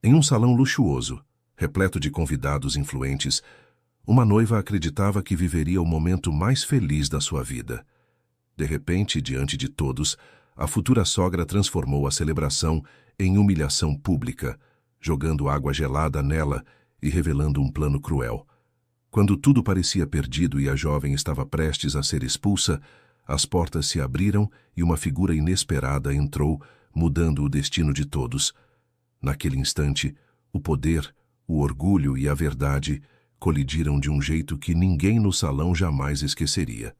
Em um salão luxuoso, repleto de convidados influentes, uma noiva acreditava que viveria o momento mais feliz da sua vida. De repente, diante de todos, a futura sogra transformou a celebração em humilhação pública, jogando água gelada nela e revelando um plano cruel. Quando tudo parecia perdido e a jovem estava prestes a ser expulsa, as portas se abriram e uma figura inesperada entrou, mudando o destino de todos. Naquele instante, o poder, o orgulho e a verdade colidiram de um jeito que ninguém no salão jamais esqueceria.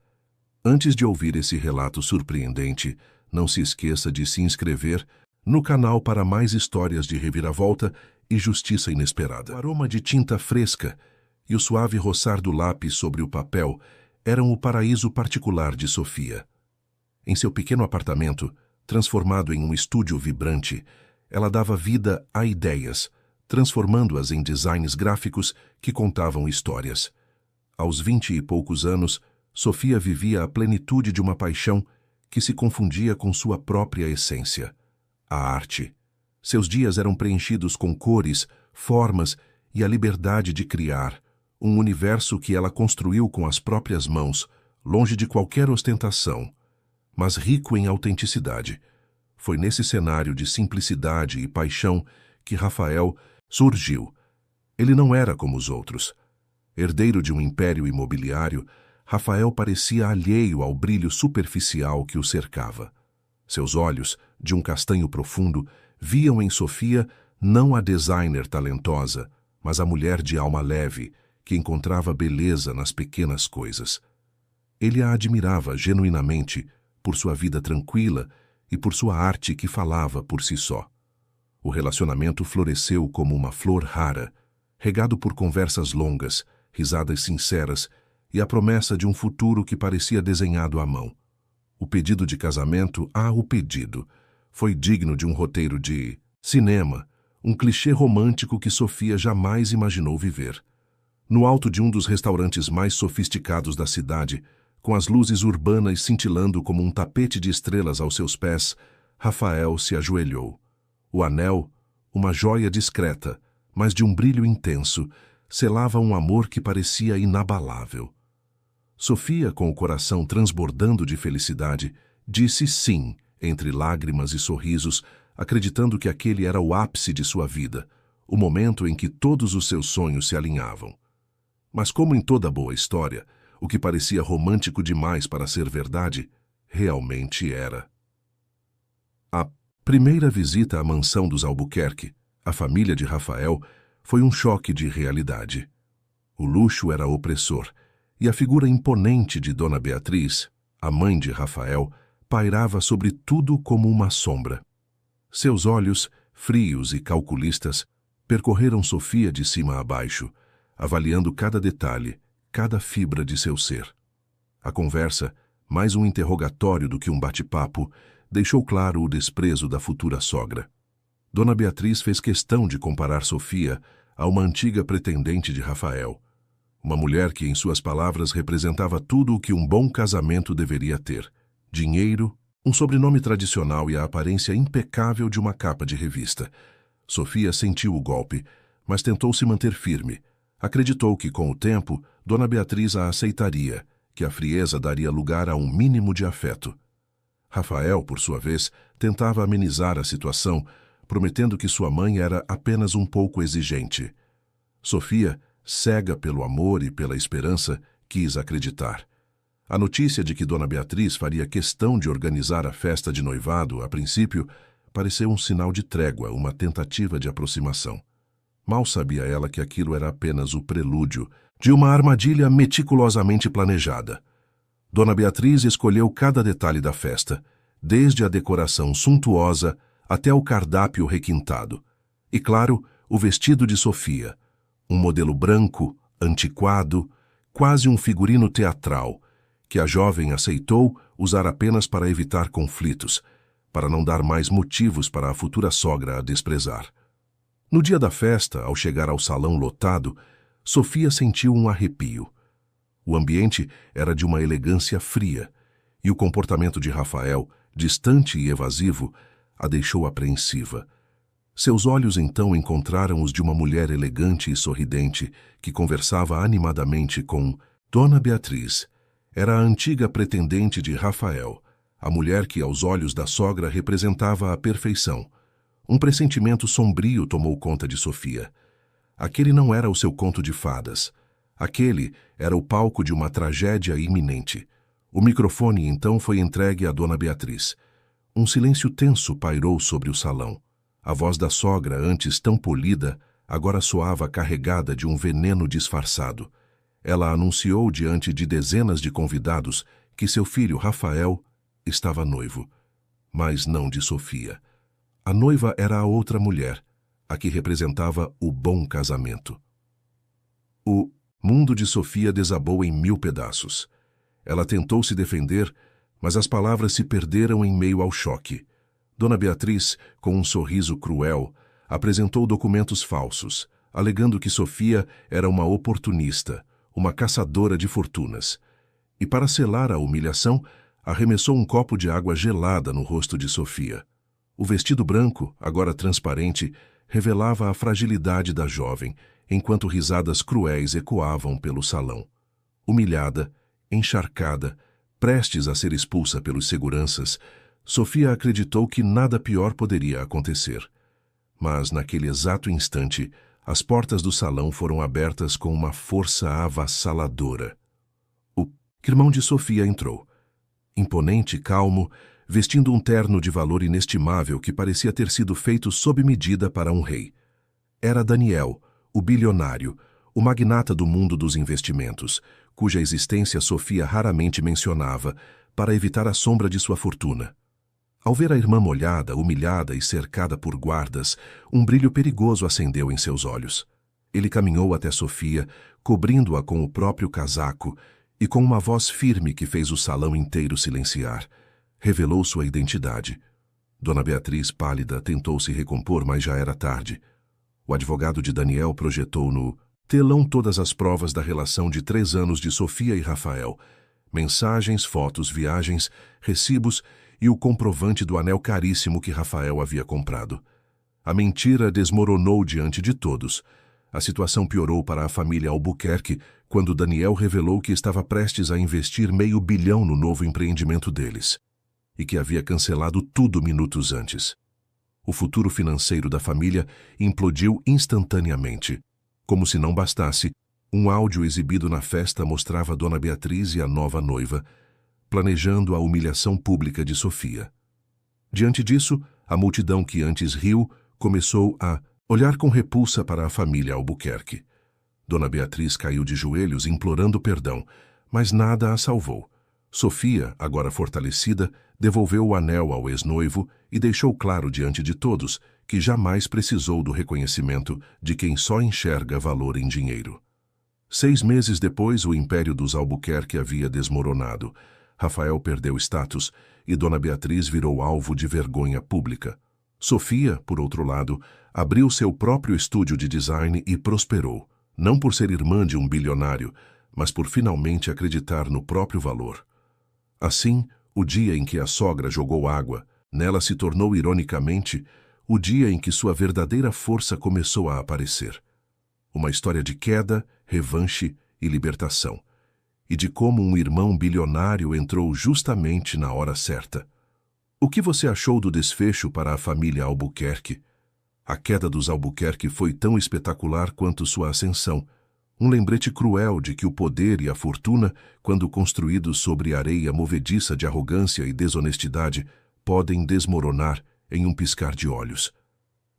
Antes de ouvir esse relato surpreendente, não se esqueça de se inscrever no canal para mais histórias de reviravolta e justiça inesperada. O aroma de tinta fresca e o suave roçar do lápis sobre o papel eram o paraíso particular de Sofia. Em seu pequeno apartamento, transformado em um estúdio vibrante, ela dava vida a ideias, transformando-as em designs gráficos que contavam histórias. Aos 20 e poucos anos, Sofia vivia a plenitude de uma paixão que se confundia com sua própria essência, a arte. Seus dias eram preenchidos com cores, formas e a liberdade de criar, um universo que ela construiu com as próprias mãos, longe de qualquer ostentação, mas rico em autenticidade. Foi nesse cenário de simplicidade e paixão que Rafael surgiu. Ele não era como os outros. Herdeiro de um império imobiliário, Rafael parecia alheio ao brilho superficial que o cercava. Seus olhos, de um castanho profundo, viam em Sofia não a designer talentosa, mas a mulher de alma leve, que encontrava beleza nas pequenas coisas. Ele a admirava genuinamente por sua vida tranquila e por sua arte que falava por si só. O relacionamento floresceu como uma flor rara, regado por conversas longas, risadas sinceras e a promessa de um futuro que parecia desenhado à mão. O pedido de casamento, o pedido, foi digno de um roteiro de cinema, um clichê romântico que Sofia jamais imaginou viver. No alto de um dos restaurantes mais sofisticados da cidade, com as luzes urbanas cintilando como um tapete de estrelas aos seus pés, Rafael se ajoelhou. O anel, uma joia discreta, mas de um brilho intenso, selava um amor que parecia inabalável. Sofia, com o coração transbordando de felicidade, disse sim, entre lágrimas e sorrisos, acreditando que aquele era o ápice de sua vida, o momento em que todos os seus sonhos se alinhavam. Mas como em toda boa história, o que parecia romântico demais para ser verdade, realmente era. A primeira visita à mansão dos Albuquerque, a família de Rafael, foi um choque de realidade. O luxo era opressor, e a figura imponente de Dona Beatriz, a mãe de Rafael, pairava sobre tudo como uma sombra. Seus olhos, frios e calculistas, percorreram Sofia de cima a baixo, avaliando cada detalhe, cada fibra de seu ser. A conversa, mais um interrogatório do que um bate-papo, deixou claro o desprezo da futura sogra. Dona Beatriz fez questão de comparar Sofia a uma antiga pretendente de Rafael, uma mulher que, em suas palavras, representava tudo o que um bom casamento deveria ter: dinheiro, um sobrenome tradicional e a aparência impecável de uma capa de revista. Sofia sentiu o golpe, mas tentou se manter firme. Acreditou que, com o tempo, Dona Beatriz a aceitaria, que a frieza daria lugar a um mínimo de afeto. Rafael, por sua vez, tentava amenizar a situação, prometendo que sua mãe era apenas um pouco exigente. Sofia, cega pelo amor e pela esperança, quis acreditar. A notícia de que Dona Beatriz faria questão de organizar a festa de noivado, a princípio, pareceu um sinal de trégua, uma tentativa de aproximação. Mal sabia ela que aquilo era apenas o prelúdio de uma armadilha meticulosamente planejada. Dona Beatriz escolheu cada detalhe da festa, desde a decoração suntuosa até o cardápio requintado. E, claro, o vestido de Sofia, um modelo branco, antiquado, quase um figurino teatral, que a jovem aceitou usar apenas para evitar conflitos, para não dar mais motivos para a futura sogra a desprezar. No dia da festa, ao chegar ao salão lotado, Sofia sentiu um arrepio. O ambiente era de uma elegância fria, e o comportamento de Rafael, distante e evasivo, a deixou apreensiva. Seus olhos então encontraram os de uma mulher elegante e sorridente que conversava animadamente com Dona Beatriz. Era a antiga pretendente de Rafael, a mulher que aos olhos da sogra representava a perfeição. Um pressentimento sombrio tomou conta de Sofia. Aquele não era o seu conto de fadas. Aquele era o palco de uma tragédia iminente. O microfone então foi entregue a Dona Beatriz. Um silêncio tenso pairou sobre o salão. A voz da sogra, antes tão polida, agora soava carregada de um veneno disfarçado. Ela anunciou diante de dezenas de convidados que seu filho Rafael estava noivo, mas não de Sofia. A noiva era a outra mulher, a que representava o bom casamento. O mundo de Sofia desabou em 1000 pedaços. Ela tentou se defender, mas as palavras se perderam em meio ao choque. Dona Beatriz, com um sorriso cruel, apresentou documentos falsos, alegando que Sofia era uma oportunista, uma caçadora de fortunas. E para selar a humilhação, arremessou um copo de água gelada no rosto de Sofia. O vestido branco, agora transparente, revelava a fragilidade da jovem, enquanto risadas cruéis ecoavam pelo salão. Humilhada, encharcada, prestes a ser expulsa pelos seguranças, Sofia acreditou que nada pior poderia acontecer. Mas, naquele exato instante, as portas do salão foram abertas com uma força avassaladora. O irmão de Sofia entrou. Imponente, calmo, vestindo um terno de valor inestimável que parecia ter sido feito sob medida para um rei. Era Daniel, o bilionário, o magnata do mundo dos investimentos, cuja existência Sofia raramente mencionava, para evitar a sombra de sua fortuna. Ao ver a irmã molhada, humilhada e cercada por guardas, um brilho perigoso acendeu em seus olhos. Ele caminhou até Sofia, cobrindo-a com o próprio casaco, e com uma voz firme que fez o salão inteiro silenciar, revelou sua identidade. Dona Beatriz, pálida, tentou se recompor, mas já era tarde. O advogado de Daniel projetou no telão todas as provas da relação de 3 anos de Sofia e Rafael, mensagens, fotos, viagens, recibos e o comprovante do anel caríssimo que Rafael havia comprado. A mentira desmoronou diante de todos. A situação piorou para a família Albuquerque quando Daniel revelou que estava prestes a investir $500 milhão no novo empreendimento deles e que havia cancelado tudo minutos antes. O futuro financeiro da família implodiu instantaneamente. Como se não bastasse, um áudio exibido na festa mostrava Dona Beatriz e a nova noiva planejando a humilhação pública de Sofia. Diante disso, a multidão que antes riu começou a olhar com repulsa para a família Albuquerque. Dona Beatriz caiu de joelhos implorando perdão, mas nada a salvou. Sofia, agora fortalecida, devolveu o anel ao ex-noivo e deixou claro diante de todos que jamais precisou do reconhecimento de quem só enxerga valor em dinheiro. 6 meses depois, o império dos Albuquerque havia desmoronado. Rafael perdeu status e Dona Beatriz virou alvo de vergonha pública. Sofia, por outro lado, abriu seu próprio estúdio de design e prosperou, não por ser irmã de um bilionário, mas por finalmente acreditar no próprio valor. Assim, o dia em que a sogra jogou água, nela se tornou ironicamente o dia em que sua verdadeira força começou a aparecer. Uma história de queda, revanche e libertação. E de como um irmão bilionário entrou justamente na hora certa. O que você achou do desfecho para a família Albuquerque? A queda dos Albuquerque foi tão espetacular quanto sua ascensão, um lembrete cruel de que o poder e a fortuna, quando construídos sobre areia movediça de arrogância e desonestidade, podem desmoronar em um piscar de olhos.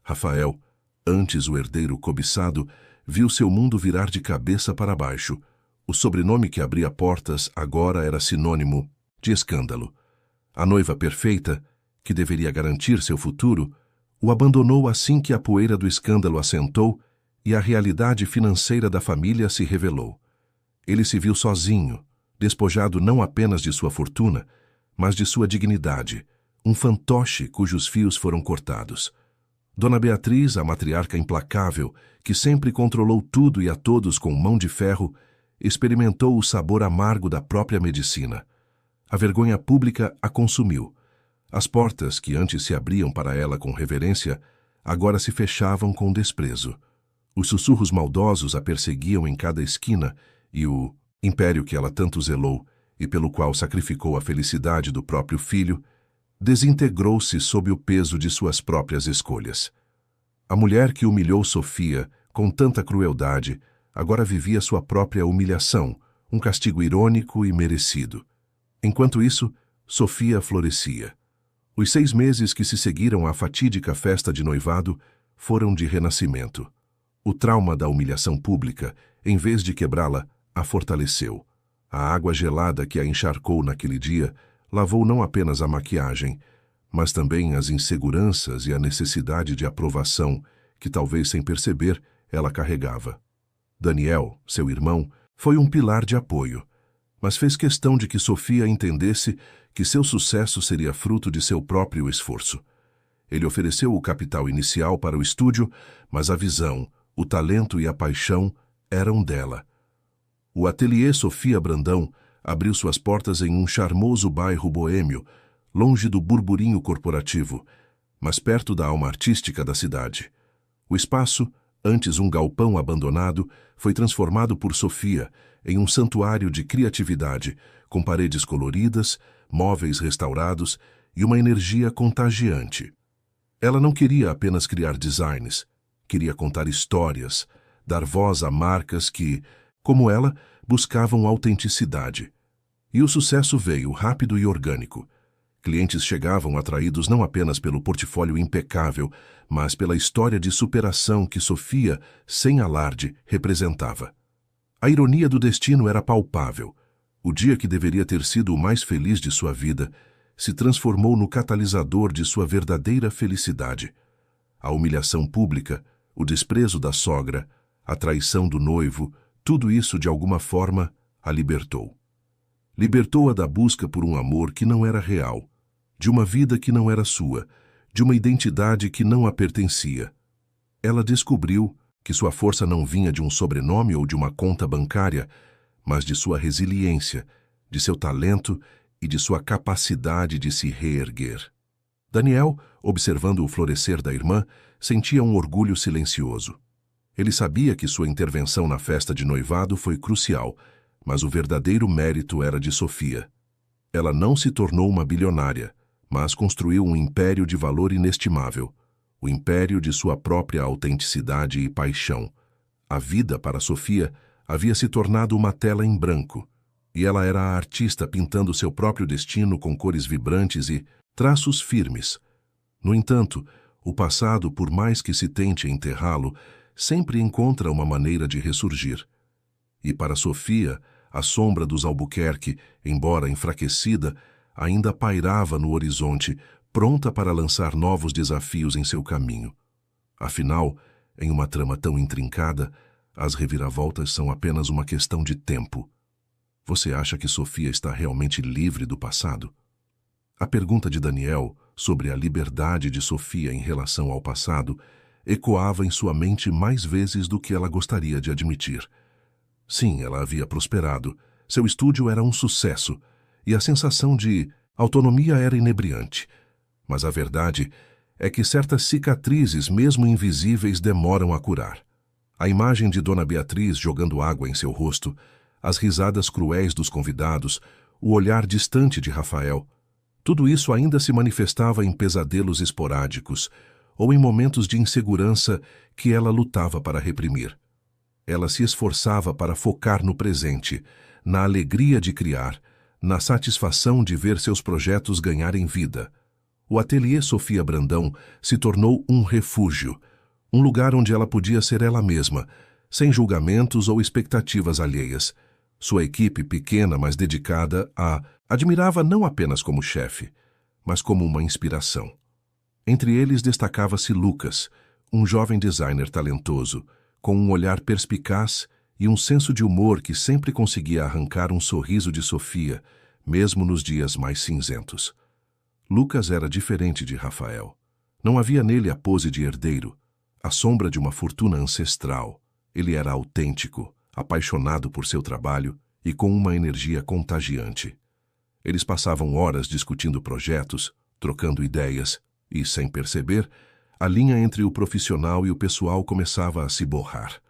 Rafael, antes o herdeiro cobiçado, viu seu mundo virar de cabeça para baixo. O sobrenome que abria portas agora era sinônimo de escândalo. A noiva perfeita, que deveria garantir seu futuro, o abandonou assim que a poeira do escândalo assentou e a realidade financeira da família se revelou. Ele se viu sozinho, despojado não apenas de sua fortuna, mas de sua dignidade, um fantoche cujos fios foram cortados. Dona Beatriz, a matriarca implacável, que sempre controlou tudo e a todos com mão de ferro, experimentou o sabor amargo da própria medicina. A vergonha pública a consumiu. As portas, que antes se abriam para ela com reverência, agora se fechavam com desprezo. Os sussurros maldosos a perseguiam em cada esquina e o império que ela tanto zelou e pelo qual sacrificou a felicidade do próprio filho, desintegrou-se sob o peso de suas próprias escolhas. A mulher que humilhou Sofia com tanta crueldade agora vivia sua própria humilhação, um castigo irônico e merecido. Enquanto isso, Sofia florescia. Os 6 meses que se seguiram à fatídica festa de noivado foram de renascimento. O trauma da humilhação pública, em vez de quebrá-la, a fortaleceu. A água gelada que a encharcou naquele dia lavou não apenas a maquiagem, mas também as inseguranças e a necessidade de aprovação que, talvez sem perceber, ela carregava. Daniel, seu irmão, foi um pilar de apoio, mas fez questão de que Sofia entendesse que seu sucesso seria fruto de seu próprio esforço. Ele ofereceu o capital inicial para o estúdio, mas a visão, o talento e a paixão eram dela. O ateliê Sofia Brandão abriu suas portas em um charmoso bairro boêmio, longe do burburinho corporativo, mas perto da alma artística da cidade. O espaço, antes um galpão abandonado, foi transformado por Sofia em um santuário de criatividade, com paredes coloridas, móveis restaurados e uma energia contagiante. Ela não queria apenas criar designs, queria contar histórias, dar voz a marcas que, como ela, buscavam autenticidade. E o sucesso veio rápido e orgânico. Clientes chegavam atraídos não apenas pelo portfólio impecável, mas pela história de superação que Sofia, sem alarde, representava. A ironia do destino era palpável. O dia que deveria ter sido o mais feliz de sua vida se transformou no catalisador de sua verdadeira felicidade. A humilhação pública, o desprezo da sogra, a traição do noivo, tudo isso, de alguma forma, a libertou. Libertou-a da busca por um amor que não era real, de uma vida que não era sua, de uma identidade que não a pertencia. Ela descobriu que sua força não vinha de um sobrenome ou de uma conta bancária, mas de sua resiliência, de seu talento e de sua capacidade de se reerguer. Daniel, observando o florescer da irmã, sentia um orgulho silencioso. Ele sabia que sua intervenção na festa de noivado foi crucial, mas o verdadeiro mérito era de Sofia. Ela não se tornou uma bilionária, mas construiu um império de valor inestimável, o império de sua própria autenticidade e paixão. A vida, para Sofia, havia se tornado uma tela em branco, e ela era a artista pintando seu próprio destino com cores vibrantes e traços firmes. No entanto, o passado, por mais que se tente enterrá-lo, sempre encontra uma maneira de ressurgir. E para Sofia, a sombra dos Albuquerque, embora enfraquecida, ainda pairava no horizonte, pronta para lançar novos desafios em seu caminho. Afinal, em uma trama tão intrincada, as reviravoltas são apenas uma questão de tempo. Você acha que Sofia está realmente livre do passado? A pergunta de Daniel sobre a liberdade de Sofia em relação ao passado ecoava em sua mente mais vezes do que ela gostaria de admitir. Sim, ela havia prosperado, seu estúdio era um sucesso, e a sensação de autonomia era inebriante. Mas a verdade é que certas cicatrizes, mesmo invisíveis, demoram a curar. A imagem de Dona Beatriz jogando água em seu rosto, as risadas cruéis dos convidados, o olhar distante de Rafael, tudo isso ainda se manifestava em pesadelos esporádicos ou em momentos de insegurança que ela lutava para reprimir. Ela se esforçava para focar no presente, na alegria de criar, na satisfação de ver seus projetos ganharem vida. O ateliê Sofia Brandão se tornou um refúgio, um lugar onde ela podia ser ela mesma, sem julgamentos ou expectativas alheias. Sua equipe, pequena mas dedicada, a admirava não apenas como chefe, mas como uma inspiração. Entre eles destacava-se Lucas, um jovem designer talentoso, com um olhar perspicaz e um senso de humor que sempre conseguia arrancar um sorriso de Sofia, mesmo nos dias mais cinzentos. Lucas era diferente de Rafael. Não havia nele a pose de herdeiro, a sombra de uma fortuna ancestral. Ele era autêntico, apaixonado por seu trabalho e com uma energia contagiante. Eles passavam horas discutindo projetos, trocando ideias e, sem perceber, a linha entre o profissional e o pessoal começava a se borrar.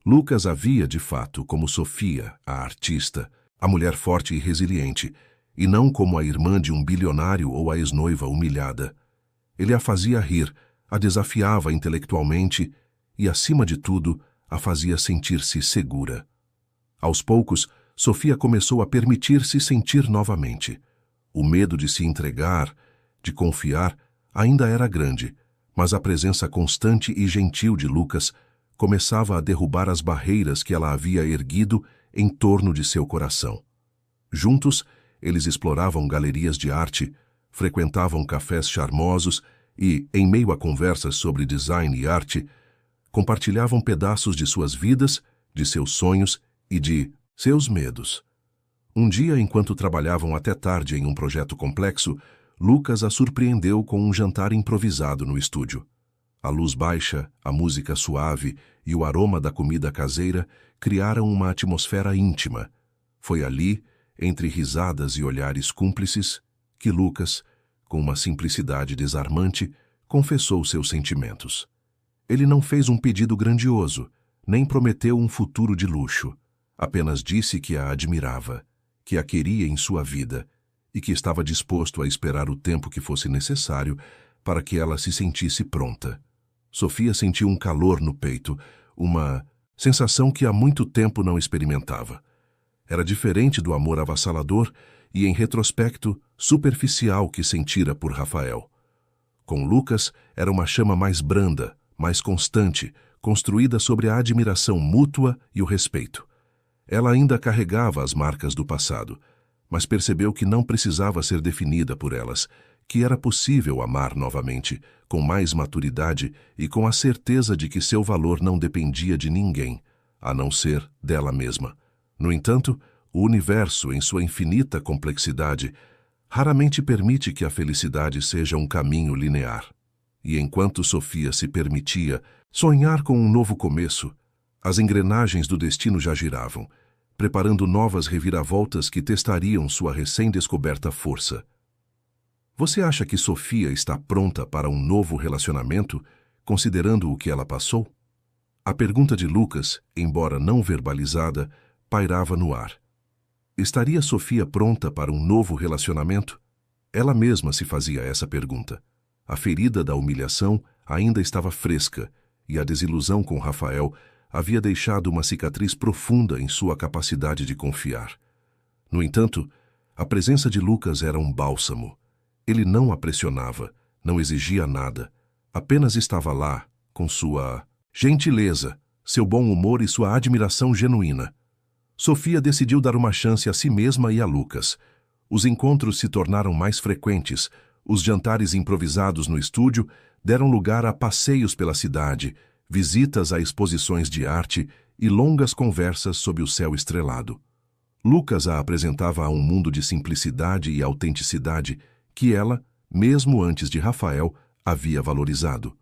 Lucas a via, de fato, como Sofia, a artista, a mulher forte e resiliente, e não como a irmã de um bilionário ou a ex-noiva humilhada. Ele a fazia rir, a desafiava intelectualmente e, acima de tudo, a fazia sentir-se segura. Aos poucos, Sofia começou a permitir-se sentir novamente. O medo de se entregar, de confiar, ainda era grande, mas a presença constante e gentil de Lucas começava a derrubar as barreiras que ela havia erguido em torno de seu coração. Juntos, eles exploravam galerias de arte, frequentavam cafés charmosos e, em meio a conversas sobre design e arte, compartilhavam pedaços de suas vidas, de seus sonhos e de seus medos. Um dia, enquanto trabalhavam até tarde em um projeto complexo, Lucas a surpreendeu com um jantar improvisado no estúdio. A luz baixa, a música suave e o aroma da comida caseira criaram uma atmosfera íntima. Foi ali, entre risadas e olhares cúmplices, que Lucas, com uma simplicidade desarmante, confessou seus sentimentos. Ele não fez um pedido grandioso, nem prometeu um futuro de luxo. Apenas disse que a admirava, que a queria em sua vida e que estava disposto a esperar o tempo que fosse necessário para que ela se sentisse pronta. Sofia sentiu um calor no peito, uma sensação que há muito tempo não experimentava. Era diferente do amor avassalador e, em retrospecto, superficial que sentira por Rafael. Com Lucas, era uma chama mais branda, mais constante, construída sobre a admiração mútua e o respeito. Ela ainda carregava as marcas do passado, mas percebeu que não precisava ser definida por elas, que era possível amar novamente, com mais maturidade e com a certeza de que seu valor não dependia de ninguém, a não ser dela mesma. No entanto, o universo, em sua infinita complexidade, raramente permite que a felicidade seja um caminho linear. E enquanto Sofia se permitia sonhar com um novo começo, as engrenagens do destino já giravam, preparando novas reviravoltas que testariam sua recém-descoberta força. Você acha que Sofia está pronta para um novo relacionamento, considerando o que ela passou? A pergunta de Lucas, embora não verbalizada, pairava no ar. Estaria Sofia pronta para um novo relacionamento? Ela mesma se fazia essa pergunta. A ferida da humilhação ainda estava fresca e a desilusão com Rafael havia deixado uma cicatriz profunda em sua capacidade de confiar. No entanto, a presença de Lucas era um bálsamo. Ele não a pressionava, não exigia nada, apenas estava lá, com sua gentileza, seu bom humor e sua admiração genuína. Sofia decidiu dar uma chance a si mesma e a Lucas. Os encontros se tornaram mais frequentes, os jantares improvisados no estúdio deram lugar a passeios pela cidade, visitas a exposições de arte e longas conversas sob o céu estrelado. Lucas a apresentava a um mundo de simplicidade e autenticidade que ela, mesmo antes de Rafael, havia valorizado.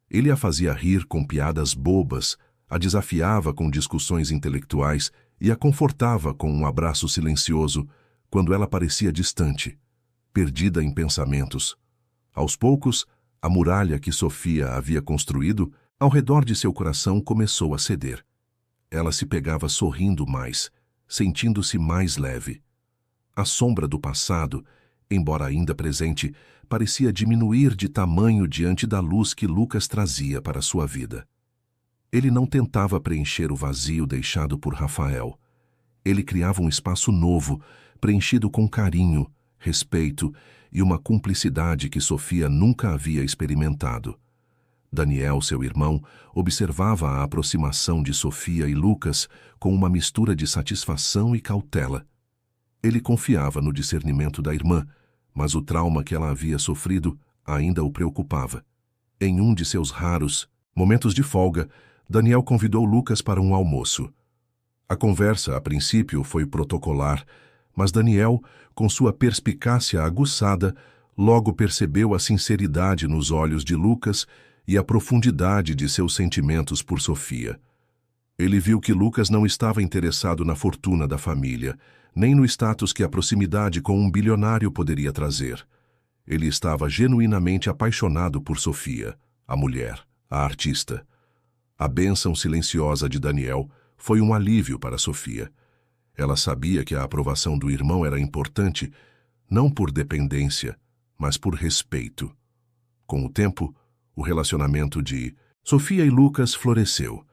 Ele a fazia rir com piadas bobas, a desafiava com discussões intelectuais e a confortava com um abraço silencioso quando ela parecia distante, perdida em pensamentos. Aos poucos, a muralha que Sofia havia construído ao redor de seu coração começou a ceder. Ela se pegava sorrindo mais, sentindo-se mais leve. A sombra do passado, embora ainda presente, parecia diminuir de tamanho diante da luz que Lucas trazia para sua vida. Ele não tentava preencher o vazio deixado por Rafael. Ele criava um espaço novo, preenchido com carinho, respeito e uma cumplicidade que Sofia nunca havia experimentado. Daniel, seu irmão, observava a aproximação de Sofia e Lucas com uma mistura de satisfação e cautela. Ele confiava no discernimento da irmã, mas o trauma que ela havia sofrido ainda o preocupava. Em um de seus raros momentos de folga, Daniel convidou Lucas para um almoço. A conversa, a princípio, foi protocolar, mas Daniel, com sua perspicácia aguçada, logo percebeu a sinceridade nos olhos de Lucas e a profundidade de seus sentimentos por Sofia. Ele viu que Lucas não estava interessado na fortuna da família, nem no status que a proximidade com um bilionário poderia trazer. Ele estava genuinamente apaixonado por Sofia, A mulher, a artista. A bênção silenciosa de Daniel foi um alívio para Sofia. Ela sabia que a aprovação do irmão era importante, não por dependência, mas por respeito. Com o tempo, o relacionamento de Sofia e Lucas floresceu.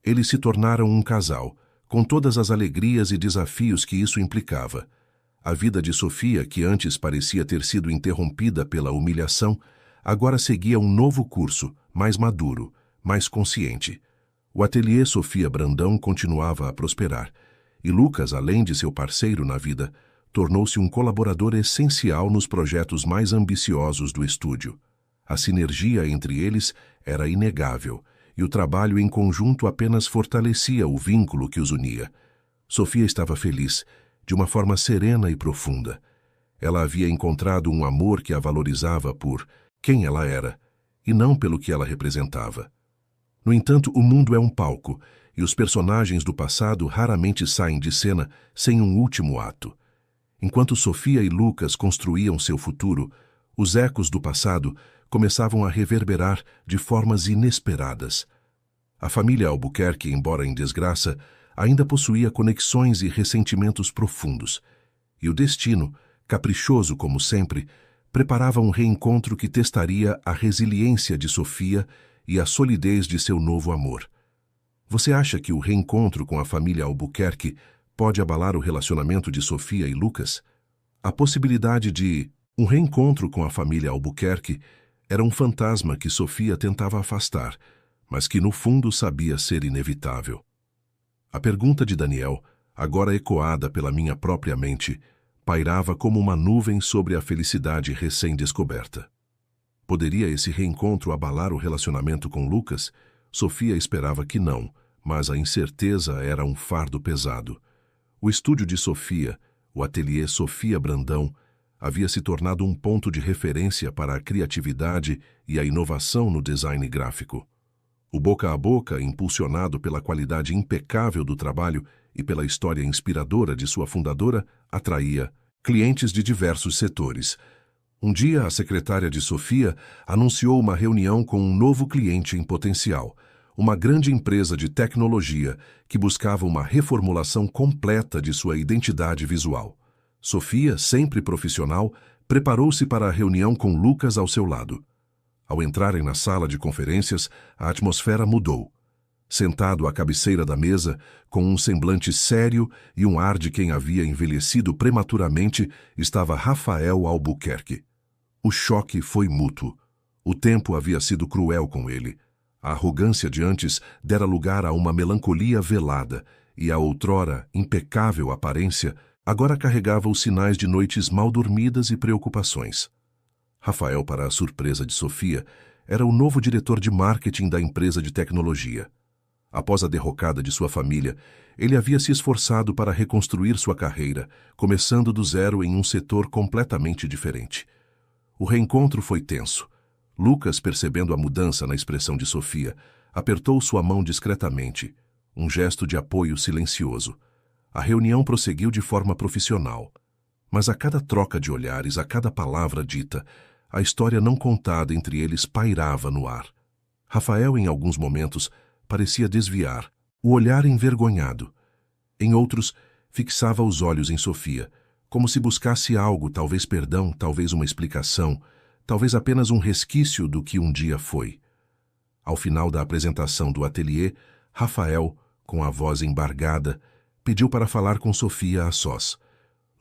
Eles se tornaram um casal, com todas as alegrias e desafios que isso implicava. A vida de Sofia, que antes parecia ter sido interrompida pela humilhação, agora seguia um novo curso, mais maduro, mais consciente. O ateliê Sofia Brandão continuava a prosperar, e Lucas, além de seu parceiro na vida, tornou-se um colaborador essencial nos projetos mais ambiciosos do estúdio. A sinergia entre eles era inegável, e o trabalho em conjunto apenas fortalecia o vínculo que os unia. Sofia estava feliz, de uma forma serena e profunda. Ela havia encontrado um amor que a valorizava por quem ela era, e não pelo que ela representava. No entanto, o mundo é um palco, e os personagens do passado raramente saem de cena sem um último ato. Enquanto Sofia e Lucas construíam seu futuro, os ecos do passado começavam a reverberar de formas inesperadas. A família Albuquerque, embora em desgraça, ainda possuía conexões e ressentimentos profundos, e o destino, caprichoso como sempre, preparava um reencontro que testaria a resiliência de Sofia e a solidez de seu novo amor. Você acha que o reencontro com a família Albuquerque pode abalar o relacionamento de Sofia e Lucas? A possibilidade de um reencontro com a família Albuquerque era um fantasma que Sofia tentava afastar, mas que no fundo sabia ser inevitável. A pergunta de Daniel, agora ecoada pela minha própria mente, pairava como uma nuvem sobre a felicidade recém-descoberta. Poderia esse reencontro abalar o relacionamento com Lucas? Sofia esperava que não, mas a incerteza era um fardo pesado. O estúdio de Sofia, o ateliê Sofia Brandão, havia se tornado um ponto de referência para a criatividade e a inovação no design gráfico. O boca a boca, impulsionado pela qualidade impecável do trabalho e pela história inspiradora de sua fundadora, atraía clientes de diversos setores. Um dia, a secretária de Sofia anunciou uma reunião com um novo cliente em potencial, uma grande empresa de tecnologia que buscava uma reformulação completa de sua identidade visual. Sofia, sempre profissional, preparou-se para a reunião com Lucas ao seu lado. Ao entrarem na sala de conferências, a atmosfera mudou. Sentado à cabeceira da mesa, com um semblante sério e um ar de quem havia envelhecido prematuramente, estava Rafael Albuquerque. O choque foi mútuo. O tempo havia sido cruel com ele. A arrogância de antes dera lugar a uma melancolia velada, e a outrora impecável aparência agora carregava os sinais de noites mal dormidas e preocupações. Rafael, para a surpresa de Sofia, era o novo diretor de marketing da empresa de tecnologia. Após a derrocada de sua família, ele havia se esforçado para reconstruir sua carreira, começando do zero em um setor completamente diferente. O reencontro foi tenso. Lucas, percebendo a mudança na expressão de Sofia, apertou sua mão discretamente, um gesto de apoio silencioso. A reunião prosseguiu de forma profissional, mas a cada troca de olhares, a cada palavra dita, a história não contada entre eles pairava no ar. Rafael, em alguns momentos, parecia desviar, o olhar envergonhado. Em outros, fixava os olhos em Sofia, como se buscasse algo, talvez perdão, talvez uma explicação, talvez apenas um resquício do que um dia foi. Ao final da apresentação do ateliê, Rafael, com a voz embargada, pediu para falar com Sofia a sós.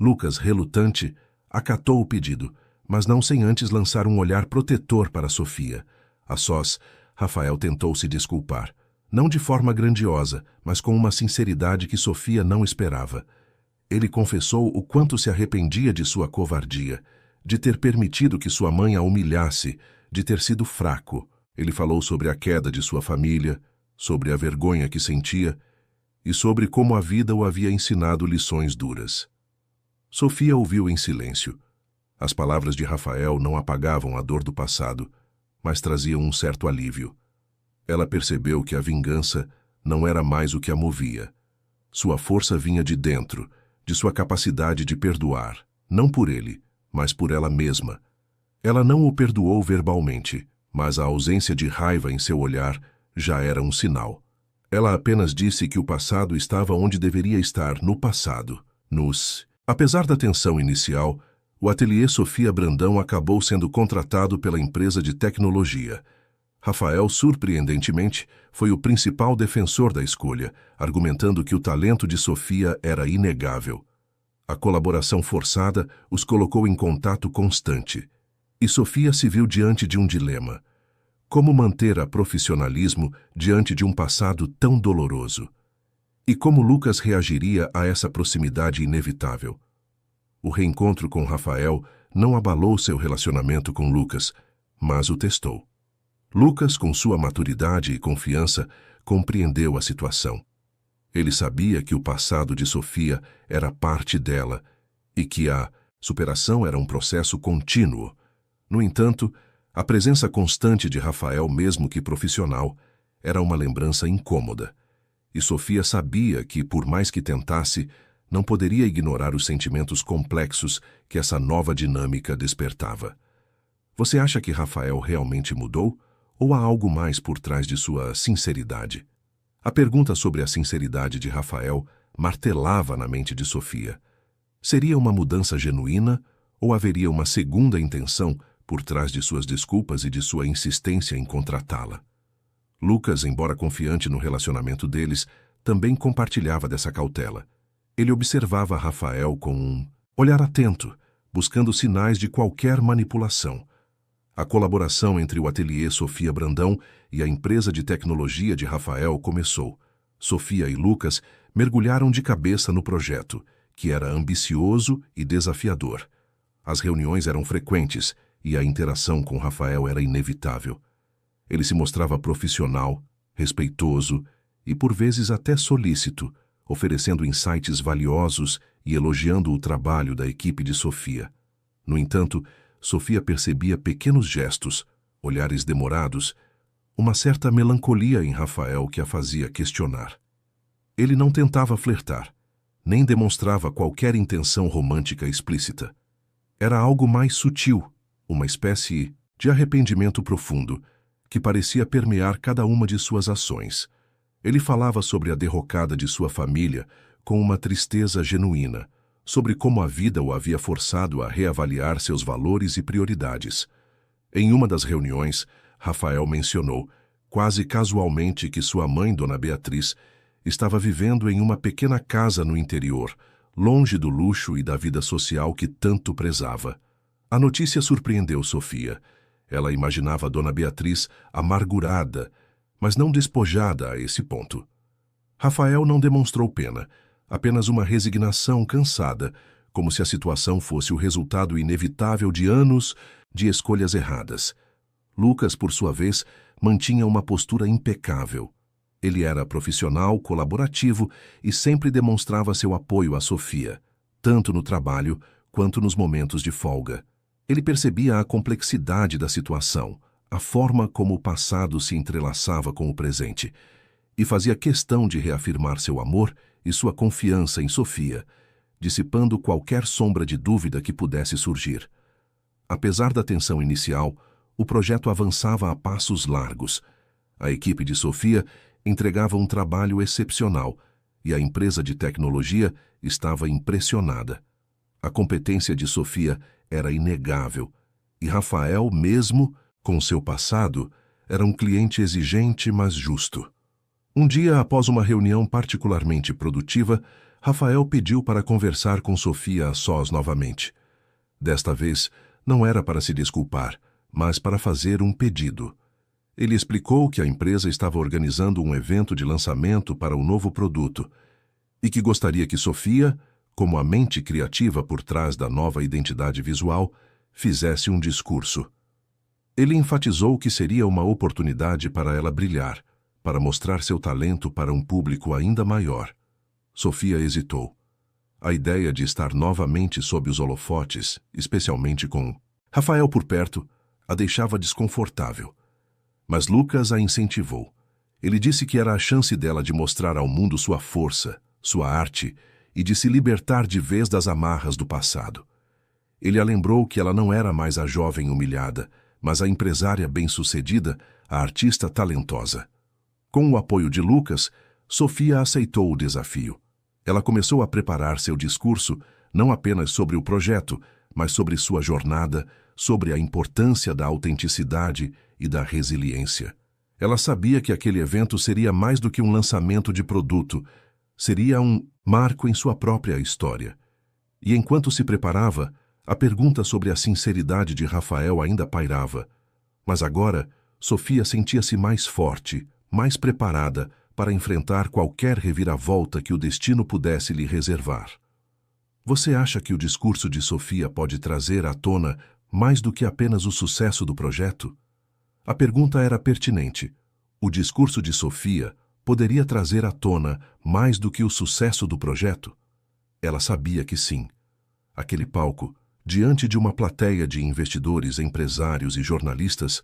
Lucas, relutante, acatou o pedido, mas não sem antes lançar um olhar protetor para Sofia. A sós, Rafael tentou se desculpar, não de forma grandiosa, mas com uma sinceridade que Sofia não esperava. Ele confessou o quanto se arrependia de sua covardia, de ter permitido que sua mãe a humilhasse, de ter sido fraco. Ele falou sobre a queda de sua família, sobre a vergonha que sentia e sobre como a vida o havia ensinado lições duras. Sofia ouviu em silêncio. As palavras de Rafael não apagavam a dor do passado, mas traziam um certo alívio. Ela percebeu que a vingança não era mais o que a movia. Sua força vinha de dentro, de sua capacidade de perdoar, não por ele, mas por ela mesma. Ela não o perdoou verbalmente, mas a ausência de raiva em seu olhar já era um sinal. Ela apenas disse que o passado estava onde deveria estar, no passado. Apesar da tensão inicial, o ateliê Sofia Brandão acabou sendo contratado pela empresa de tecnologia. Rafael, surpreendentemente, foi o principal defensor da escolha, argumentando que o talento de Sofia era inegável. A colaboração forçada os colocou em contato constante. E Sofia se viu diante de um dilema. Como manter a profissionalismo diante de um passado tão doloroso? E como Lucas reagiria a essa proximidade inevitável? O reencontro com Rafael não abalou seu relacionamento com Lucas, mas o testou. Lucas, com sua maturidade e confiança, compreendeu a situação. Ele sabia que o passado de Sofia era parte dela e que a superação era um processo contínuo. No entanto, a presença constante de Rafael, mesmo que profissional, era uma lembrança incômoda. E Sofia sabia que, por mais que tentasse, não poderia ignorar os sentimentos complexos que essa nova dinâmica despertava. Você acha que Rafael realmente mudou? Ou há algo mais por trás de sua sinceridade? A pergunta sobre a sinceridade de Rafael martelava na mente de Sofia. Seria uma mudança genuína ou haveria uma segunda intenção por trás de suas desculpas e de sua insistência em contratá-la? Lucas, embora confiante no relacionamento deles, também compartilhava dessa cautela. Ele observava Rafael com um olhar atento, buscando sinais de qualquer manipulação. A colaboração entre o ateliê Sofia Brandão e a empresa de tecnologia de Rafael começou. Sofia e Lucas mergulharam de cabeça no projeto, que era ambicioso e desafiador. As reuniões eram frequentes e a interação com Rafael era inevitável. Ele se mostrava profissional, respeitoso e por vezes até solícito, oferecendo insights valiosos e elogiando o trabalho da equipe de Sofia. No entanto, Sofia percebia pequenos gestos, olhares demorados, uma certa melancolia em Rafael que a fazia questionar. Ele não tentava flertar, nem demonstrava qualquer intenção romântica explícita. Era algo mais sutil, uma espécie de arrependimento profundo, que parecia permear cada uma de suas ações. Ele falava sobre a derrocada de sua família com uma tristeza genuína, sobre como a vida o havia forçado a reavaliar seus valores e prioridades. Em uma das reuniões, Rafael mencionou, quase casualmente, que sua mãe, Dona Beatriz, estava vivendo em uma pequena casa no interior, longe do luxo e da vida social que tanto prezava. A notícia surpreendeu Sofia. Ela imaginava Dona Beatriz amargurada, mas não despojada a esse ponto. Rafael não demonstrou pena, apenas uma resignação cansada, como se a situação fosse o resultado inevitável de anos de escolhas erradas. Lucas, por sua vez, mantinha uma postura impecável. Ele era profissional, colaborativo e sempre demonstrava seu apoio a Sofia, tanto no trabalho quanto nos momentos de folga. Ele percebia a complexidade da situação, a forma como o passado se entrelaçava com o presente, e fazia questão de reafirmar seu amor e sua confiança em Sofia, dissipando qualquer sombra de dúvida que pudesse surgir. Apesar da tensão inicial, o projeto avançava a passos largos. A equipe de Sofia entregava um trabalho excepcional e a empresa de tecnologia estava impressionada. A competência de Sofia era inegável e Rafael, mesmo com seu passado, era um cliente exigente, mas justo. Um dia, após uma reunião particularmente produtiva, Rafael pediu para conversar com Sofia a sós novamente. Desta vez, não era para se desculpar, mas para fazer um pedido. Ele explicou que a empresa estava organizando um evento de lançamento para um novo produto e que gostaria que Sofia, como a mente criativa por trás da nova identidade visual, fizesse um discurso. Ele enfatizou que seria uma oportunidade para ela brilhar, para mostrar seu talento para um público ainda maior. Sofia hesitou. A ideia de estar novamente sob os holofotes, especialmente com Rafael por perto, a deixava desconfortável. Mas Lucas a incentivou. Ele disse que era a chance dela de mostrar ao mundo sua força, sua arte e de se libertar de vez das amarras do passado. Ele a lembrou que ela não era mais a jovem humilhada, mas a empresária bem-sucedida, a artista talentosa. Com o apoio de Lucas, Sofia aceitou o desafio. Ela começou a preparar seu discurso não apenas sobre o projeto, mas sobre sua jornada, sobre a importância da autenticidade e da resiliência. Ela sabia que aquele evento seria mais do que um lançamento de produto, seria um marco em sua própria história. E enquanto se preparava, a pergunta sobre a sinceridade de Rafael ainda pairava. Mas agora, Sofia sentia-se mais forte, mais preparada para enfrentar qualquer reviravolta que o destino pudesse lhe reservar. Você acha que o discurso de Sofia pode trazer à tona mais do que apenas o sucesso do projeto? A pergunta era pertinente. O discurso de Sofia poderia trazer à tona mais do que o sucesso do projeto? Ela sabia que sim. Aquele palco, diante de uma plateia de investidores, empresários e jornalistas,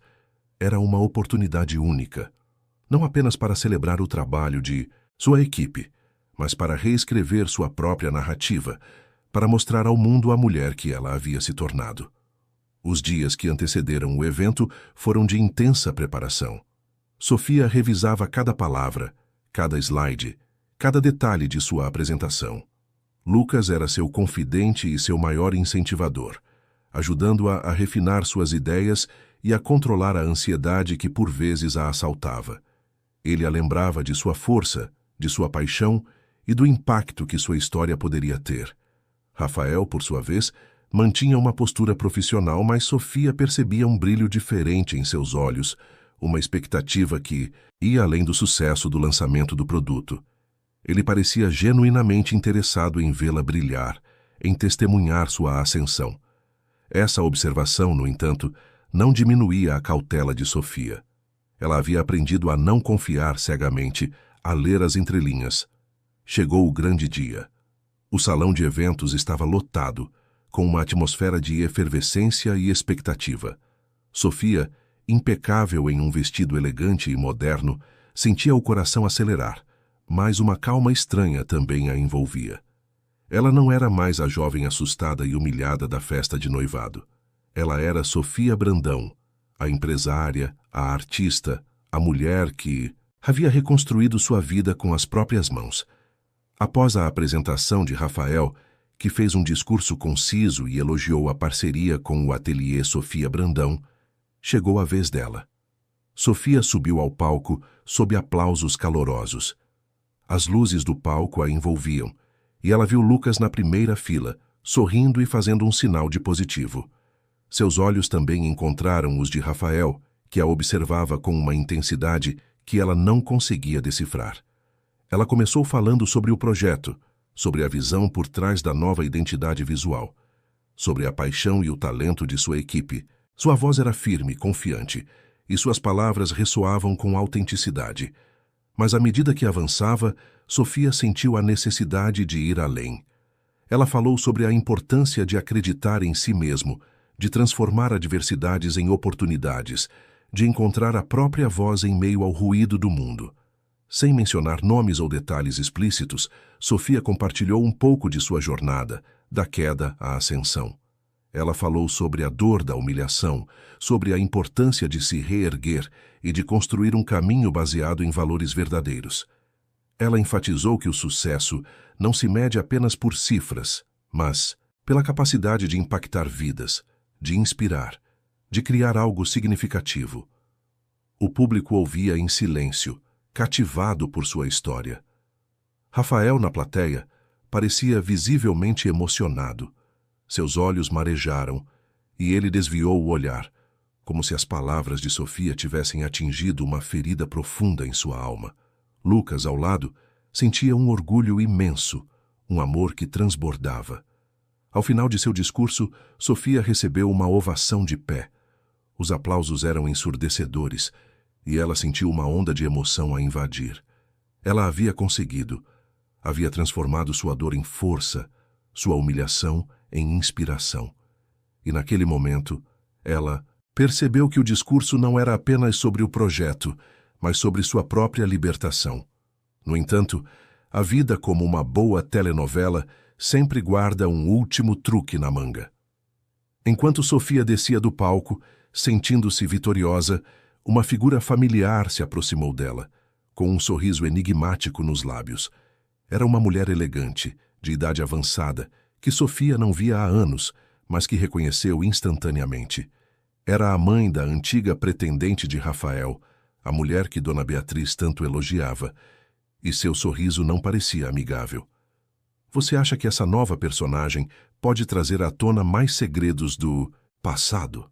era uma oportunidade única, não apenas para celebrar o trabalho de sua equipe, mas para reescrever sua própria narrativa, para mostrar ao mundo a mulher que ela havia se tornado. Os dias que antecederam o evento foram de intensa preparação. Sofia revisava cada palavra, cada slide, cada detalhe de sua apresentação. Lucas era seu confidente e seu maior incentivador, ajudando-a a refinar suas ideias e a controlar a ansiedade que por vezes a assaltava. Ele a lembrava de sua força, de sua paixão e do impacto que sua história poderia ter. Rafael, por sua vez, mantinha uma postura profissional, mas Sofia percebia um brilho diferente em seus olhos, uma expectativa que ia além do sucesso do lançamento do produto. Ele parecia genuinamente interessado em vê-la brilhar, em testemunhar sua ascensão. Essa observação, no entanto, não diminuía a cautela de Sofia. Ela havia aprendido a não confiar cegamente, a ler as entrelinhas. Chegou o grande dia. O salão de eventos estava lotado, com uma atmosfera de efervescência e expectativa. Sofia, impecável em um vestido elegante e moderno, sentia o coração acelerar, mas uma calma estranha também a envolvia. Ela não era mais a jovem assustada e humilhada da festa de noivado. Ela era Sofia Brandão, a empresária, a artista, a mulher que havia reconstruído sua vida com as próprias mãos. Após a apresentação de Rafael, que fez um discurso conciso e elogiou a parceria com o ateliê Sofia Brandão, chegou a vez dela. Sofia subiu ao palco sob aplausos calorosos. As luzes do palco a envolviam, e ela viu Lucas na primeira fila, sorrindo e fazendo um sinal de positivo. Seus olhos também encontraram os de Rafael, que a observava com uma intensidade que ela não conseguia decifrar. Ela começou falando sobre o projeto, sobre a visão por trás da nova identidade visual, sobre a paixão e o talento de sua equipe. Sua voz era firme, confiante, e suas palavras ressoavam com autenticidade. Mas à medida que avançava, Sofia sentiu a necessidade de ir além. Ela falou sobre a importância de acreditar em si mesmo, de transformar adversidades em oportunidades, de encontrar a própria voz em meio ao ruído do mundo. Sem mencionar nomes ou detalhes explícitos, Sofia compartilhou um pouco de sua jornada, da queda à ascensão. Ela falou sobre a dor da humilhação, sobre a importância de se reerguer e de construir um caminho baseado em valores verdadeiros. Ela enfatizou que o sucesso não se mede apenas por cifras, mas pela capacidade de impactar vidas, de inspirar, de criar algo significativo. O público ouvia em silêncio, cativado por sua história. Rafael, na plateia, parecia visivelmente emocionado. Seus olhos marejaram e ele desviou o olhar, como se as palavras de Sofia tivessem atingido uma ferida profunda em sua alma. Lucas, ao lado, sentia um orgulho imenso, um amor que transbordava. Ao final de seu discurso, Sofia recebeu uma ovação de pé. Os aplausos eram ensurdecedores e ela sentiu uma onda de emoção a invadir. Ela havia conseguido. Havia transformado sua dor em força, sua humilhação em inspiração. E naquele momento, ela percebeu que o discurso não era apenas sobre o projeto, mas sobre sua própria libertação. No entanto, a vida, como uma boa telenovela, sempre guarda um último truque na manga. Enquanto Sofia descia do palco, sentindo-se vitoriosa, uma figura familiar se aproximou dela, com um sorriso enigmático nos lábios. Era uma mulher elegante, de idade avançada, que Sofia não via há anos, mas que reconheceu instantaneamente. Era a mãe da antiga pretendente de Rafael, a mulher que Dona Beatriz tanto elogiava, e seu sorriso não parecia amigável. Você acha que essa nova personagem pode trazer à tona mais segredos do passado?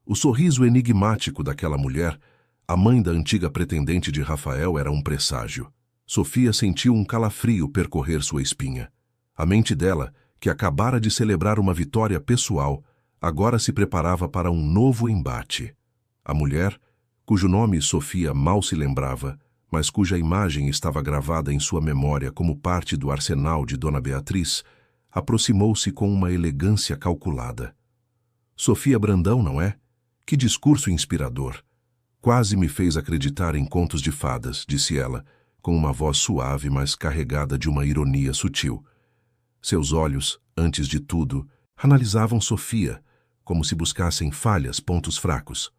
O sorriso enigmático daquela mulher, a mãe da antiga pretendente de Rafael, era um presságio. Sofia sentiu um calafrio percorrer sua espinha. A mente dela, que acabara de celebrar uma vitória pessoal, agora se preparava para um novo embate. A mulher, cujo nome Sofia mal se lembrava, mas cuja imagem estava gravada em sua memória como parte do arsenal de Dona Beatriz, aproximou-se com uma elegância calculada. Sofia Brandão, não é? Que discurso inspirador! Quase me fez acreditar em contos de fadas, disse ela, com uma voz suave, mas carregada de uma ironia sutil. Seus olhos, antes de tudo, analisavam Sofia, como se buscassem falhas, pontos fracos.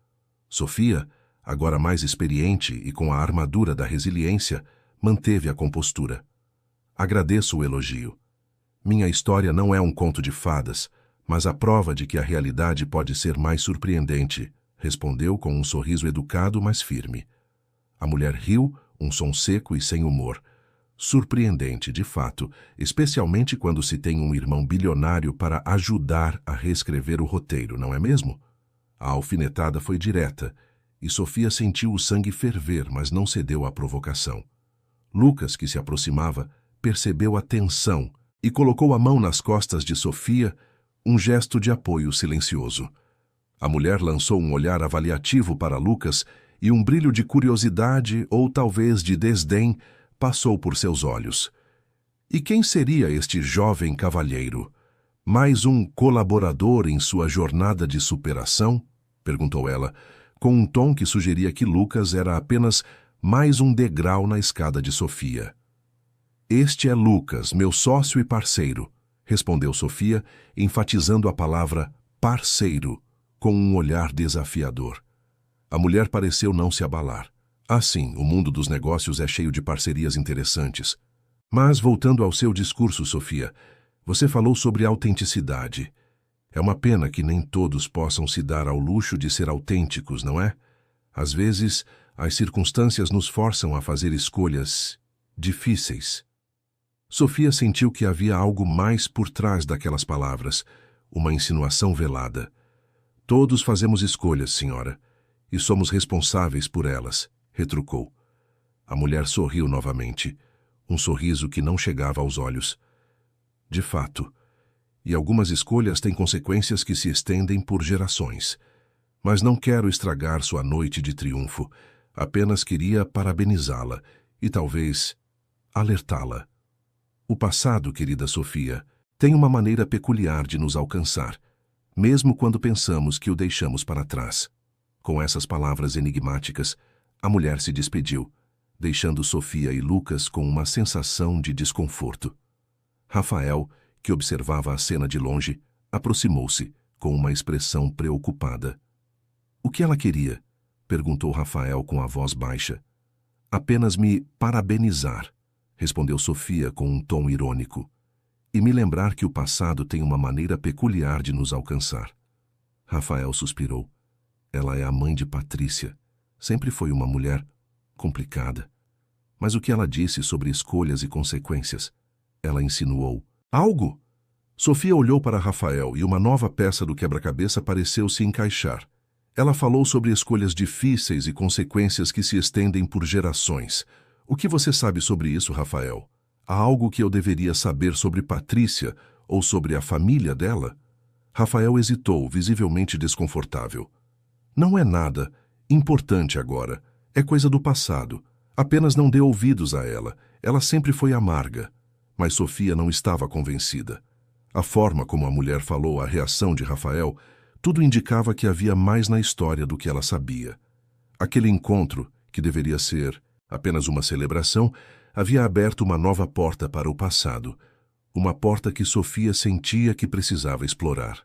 Sofia, agora mais experiente e com a armadura da resiliência, manteve a compostura. Agradeço o elogio. Minha história não é um conto de fadas, mas a prova de que a realidade pode ser mais surpreendente, respondeu com um sorriso educado, mas firme. A mulher riu, um som seco e sem humor. Surpreendente, de fato, especialmente quando se tem um irmão bilionário para ajudar a reescrever o roteiro, não é mesmo? A alfinetada foi direta, e Sofia sentiu o sangue ferver, mas não cedeu à provocação. Lucas, que se aproximava, percebeu a tensão e colocou a mão nas costas de Sofia, um gesto de apoio silencioso. A mulher lançou um olhar avaliativo para Lucas e um brilho de curiosidade ou talvez de desdém passou por seus olhos. E quem seria este jovem cavalheiro? Mais um colaborador em sua jornada de superação? Perguntou ela, com um tom que sugeria que Lucas era apenas mais um degrau na escada de Sofia. Este é Lucas, meu sócio e parceiro, respondeu Sofia, enfatizando a palavra parceiro, com um olhar desafiador. A mulher pareceu não se abalar. Ah, sim, o mundo dos negócios é cheio de parcerias interessantes. Mas, voltando ao seu discurso, Sofia, você falou sobre autenticidade. É uma pena que nem todos possam se dar ao luxo de ser autênticos, não é? Às vezes, as circunstâncias nos forçam a fazer escolhas difíceis. Sofia sentiu que havia algo mais por trás daquelas palavras, uma insinuação velada. Todos fazemos escolhas, senhora, e somos responsáveis por elas, retrucou. A mulher sorriu novamente, um sorriso que não chegava aos olhos. De fato, e algumas escolhas têm consequências que se estendem por gerações. Mas não quero estragar sua noite de triunfo, apenas queria parabenizá-la e talvez alertá-la. O passado, querida Sofia, tem uma maneira peculiar de nos alcançar, mesmo quando pensamos que o deixamos para trás. Com essas palavras enigmáticas, a mulher se despediu, deixando Sofia e Lucas com uma sensação de desconforto. Rafael, que observava a cena de longe, aproximou-se, com uma expressão preocupada. — O que ela queria? Perguntou Rafael com a voz baixa. — Apenas me parabenizar, respondeu Sofia com um tom irônico, e me lembrar que o passado tem uma maneira peculiar de nos alcançar. Rafael suspirou. Ela é a mãe de Patrícia. Sempre foi uma mulher complicada. Mas o que ela disse sobre escolhas e consequências? Ela insinuou. Algo? Sofia olhou para Rafael e uma nova peça do quebra-cabeça pareceu se encaixar. Ela falou sobre escolhas difíceis e consequências que se estendem por gerações. O que você sabe sobre isso, Rafael? Há algo que eu deveria saber sobre Patrícia ou sobre a família dela? Rafael hesitou, visivelmente desconfortável. Não é nada importante agora. É coisa do passado. Apenas não dê ouvidos a ela. Ela sempre foi amarga. Mas Sofia não estava convencida. A forma como a mulher falou, a reação de Rafael, tudo indicava que havia mais na história do que ela sabia. Aquele encontro, que deveria ser apenas uma celebração, havia aberto uma nova porta para o passado, uma porta que Sofia sentia que precisava explorar.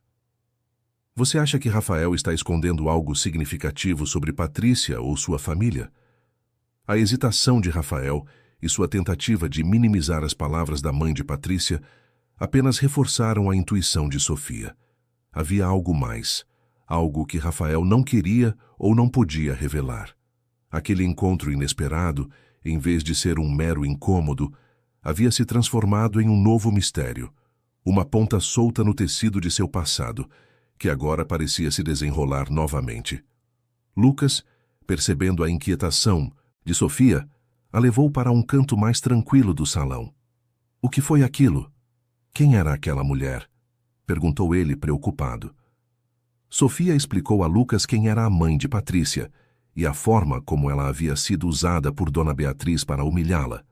Você acha que Rafael está escondendo algo significativo sobre Patrícia ou sua família? A hesitação de Rafael e sua tentativa de minimizar as palavras da mãe de Patrícia apenas reforçaram a intuição de Sofia. Havia algo mais, algo que Rafael não queria ou não podia revelar. Aquele encontro inesperado, em vez de ser um mero incômodo, havia se transformado em um novo mistério, uma ponta solta no tecido de seu passado, que agora parecia se desenrolar novamente. Lucas, percebendo a inquietação de Sofia, a levou para um canto mais tranquilo do salão. O que foi aquilo? Quem era aquela mulher? Perguntou ele, preocupado. Sofia explicou a Lucas quem era a mãe de Patrícia e a forma como ela havia sido usada por Dona Beatriz para humilhá-la.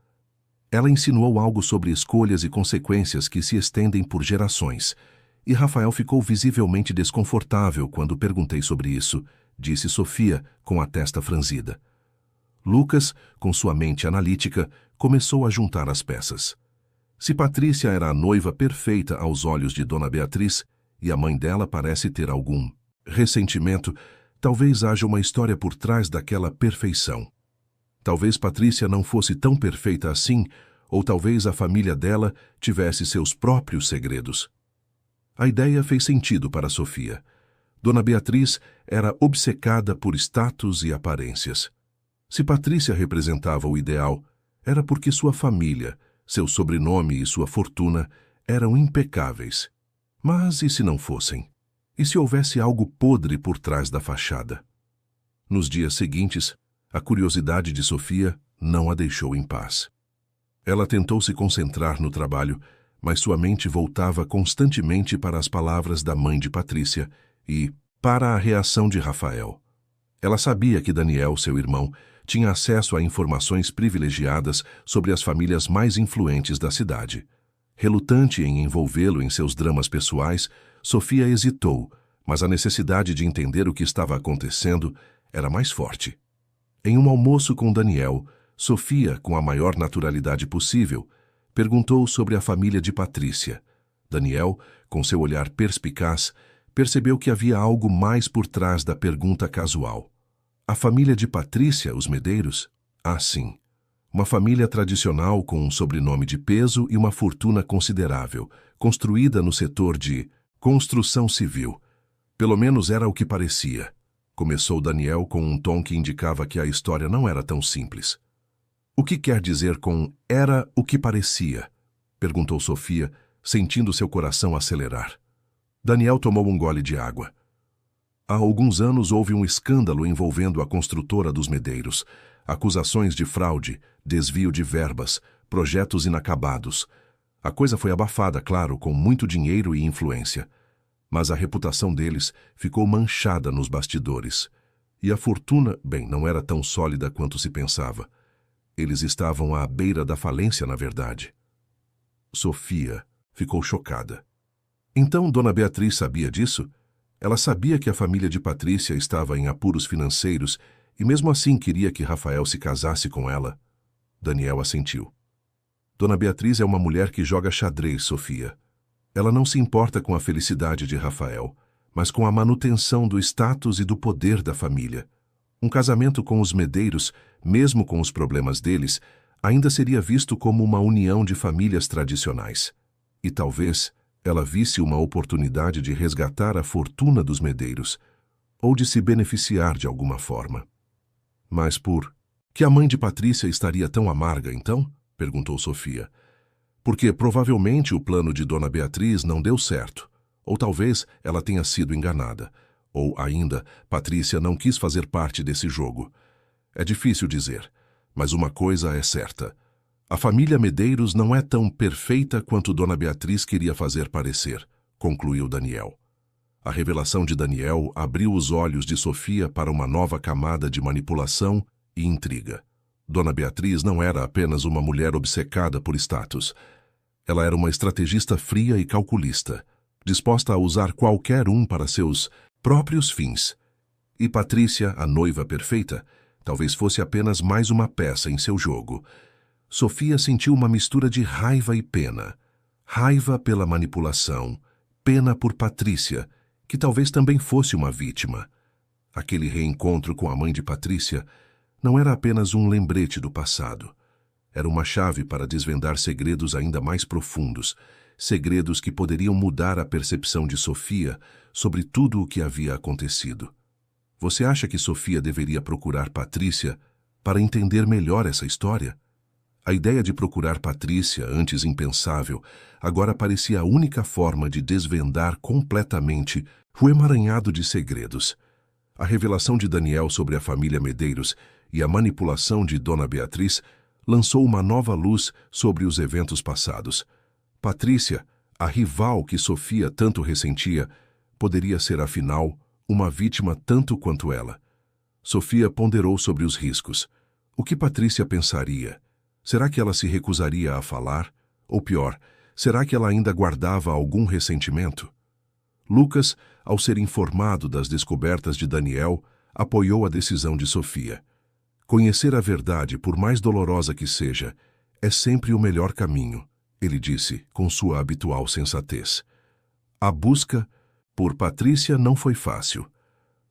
Ela insinuou algo sobre escolhas e consequências que se estendem por gerações, e Rafael ficou visivelmente desconfortável quando perguntei sobre isso, disse Sofia, com a testa franzida. Lucas, com sua mente analítica, começou a juntar as peças. Se Patrícia era a noiva perfeita aos olhos de Dona Beatriz, e a mãe dela parece ter algum ressentimento, talvez haja uma história por trás daquela perfeição. Talvez Patrícia não fosse tão perfeita assim, ou talvez a família dela tivesse seus próprios segredos. A ideia fez sentido para Sofia. Dona Beatriz era obcecada por status e aparências. Se Patrícia representava o ideal, era porque sua família, seu sobrenome e sua fortuna eram impecáveis. Mas e se não fossem? E se houvesse algo podre por trás da fachada? Nos dias seguintes, a curiosidade de Sofia não a deixou em paz. Ela tentou se concentrar no trabalho, mas sua mente voltava constantemente para as palavras da mãe de Patrícia e para a reação de Rafael. Ela sabia que Daniel, seu irmão, tinha acesso a informações privilegiadas sobre as famílias mais influentes da cidade. Relutante em envolvê-lo em seus dramas pessoais, Sofia hesitou, mas a necessidade de entender o que estava acontecendo era mais forte. Em um almoço com Daniel, Sofia, com a maior naturalidade possível, perguntou sobre a família de Patrícia. Daniel, com seu olhar perspicaz, percebeu que havia algo mais por trás da pergunta casual. A família de Patrícia, os Medeiros? Ah, sim. Uma família tradicional com um sobrenome de peso e uma fortuna considerável, construída no setor de construção civil. Pelo menos era o que parecia. Começou Daniel com um tom que indicava que a história não era tão simples. O que quer dizer com era o que parecia? Perguntou Sofia, sentindo seu coração acelerar. Daniel tomou um gole de água. Há alguns anos houve um escândalo envolvendo a construtora dos Medeiros. Acusações de fraude, desvio de verbas, projetos inacabados. A coisa foi abafada, claro, com muito dinheiro e influência. Mas a reputação deles ficou manchada nos bastidores. E a fortuna, bem, não era tão sólida quanto se pensava. Eles estavam à beira da falência, na verdade. Sofia ficou chocada. Então Dona Beatriz sabia disso? Ela sabia que a família de Patrícia estava em apuros financeiros e mesmo assim queria que Rafael se casasse com ela. Daniel assentiu. Dona Beatriz é uma mulher que joga xadrez, Sofia. Ela não se importa com a felicidade de Rafael, mas com a manutenção do status e do poder da família. Um casamento com os Medeiros, mesmo com os problemas deles, ainda seria visto como uma união de famílias tradicionais. E talvez ela visse uma oportunidade de resgatar a fortuna dos Medeiros, ou de se beneficiar de alguma forma. Mas por que a mãe de Patrícia estaria tão amarga, então? Perguntou Sofia. Porque provavelmente o plano de Dona Beatriz não deu certo, ou talvez ela tenha sido enganada. Ou ainda, Patrícia não quis fazer parte desse jogo. É difícil dizer, mas uma coisa é certa. A família Medeiros não é tão perfeita quanto Dona Beatriz queria fazer parecer, concluiu Daniel. A revelação de Daniel abriu os olhos de Sofia para uma nova camada de manipulação e intriga. Dona Beatriz não era apenas uma mulher obcecada por status. Ela era uma estrategista fria e calculista, disposta a usar qualquer um para seus próprios fins. E Patrícia, a noiva perfeita, talvez fosse apenas mais uma peça em seu jogo. Sofia sentiu uma mistura de raiva e pena. Raiva pela manipulação, pena por Patrícia que talvez também fosse uma vítima. Aquele reencontro com a mãe de Patrícia não era apenas um lembrete do passado. Era uma chave para desvendar segredos ainda mais profundos, segredos que poderiam mudar a percepção de Sofia sobre tudo o que havia acontecido. Você acha que Sofia deveria procurar Patrícia para entender melhor essa história? A ideia de procurar Patrícia, antes impensável, agora parecia a única forma de desvendar completamente o emaranhado de segredos. A revelação de Daniel sobre a família Medeiros e a manipulação de Dona Beatriz lançou uma nova luz sobre os eventos passados. Patrícia, a rival que Sofia tanto ressentia, poderia ser, afinal, uma vítima tanto quanto ela. Sofia ponderou sobre os riscos. O que Patrícia pensaria? Será que ela se recusaria a falar? Ou pior, será que ela ainda guardava algum ressentimento? Lucas, ao ser informado das descobertas de Daniel, apoiou a decisão de Sofia. Conhecer a verdade, por mais dolorosa que seja, é sempre o melhor caminho, ele disse com sua habitual sensatez. A busca por Patrícia não foi fácil.